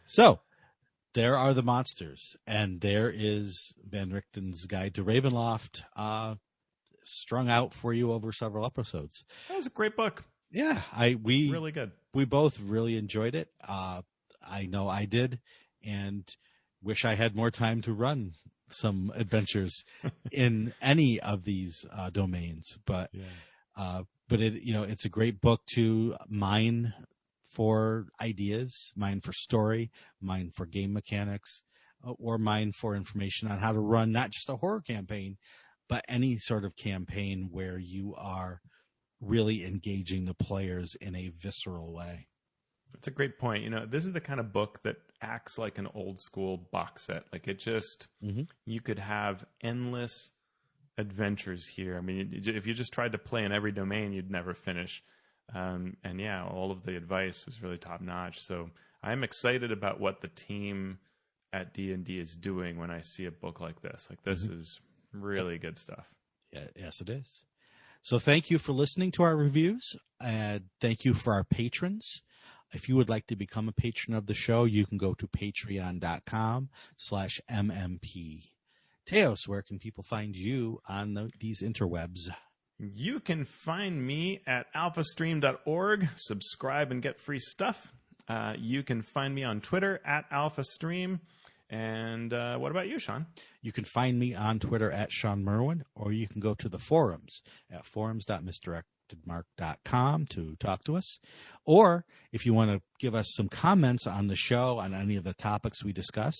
So there are the monsters, and there is Van Richten's Guide to Ravenloft strung out for you over several episodes. That was a great book. Yeah, really good. We both really enjoyed it. I know I did, and wish I had more time to run some adventures in any of these domains. But it's a great book to mine for ideas, mine for story, mine for game mechanics, or mine for information on how to run not just a horror campaign, but any sort of campaign where you are really engaging the players in a visceral way. That's a great point. This is the kind of book that acts like an old school box set. Like it just, you could have endless adventures here. I mean, if you just tried to play in every domain, you'd never finish. All of the advice was really top notch. So I'm excited about what the team at D&D is doing when I see a book like this. Like this is really good stuff. Yeah, yes, it is. So thank you for listening to our reviews, and thank you for our patrons. If you would like to become a patron of the show, you can go to patreon.com/MMP. Teos, where can people find you on these interwebs? You can find me at alphastream.org. Subscribe and get free stuff. You can find me on Twitter at alphastream. And what about you, Shawn? You can find me on Twitter at Shawn Merwin, or you can go to the forums at forums.misdirectedmark.com to talk to us. Or if you want to give us some comments on the show, on any of the topics we discuss,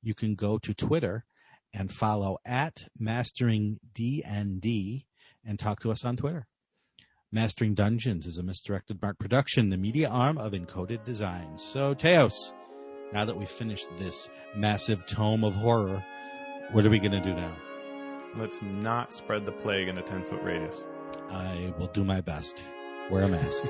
you can go to Twitter and follow at MasteringDND and talk to us on Twitter. Mastering Dungeons is a Misdirected Mark production, the media arm of Encoded Designs. So, Teos, now that we've finished this massive tome of horror, what are we going to do now? Let's not spread the plague in a 10-foot radius. I will do my best. Wear a mask.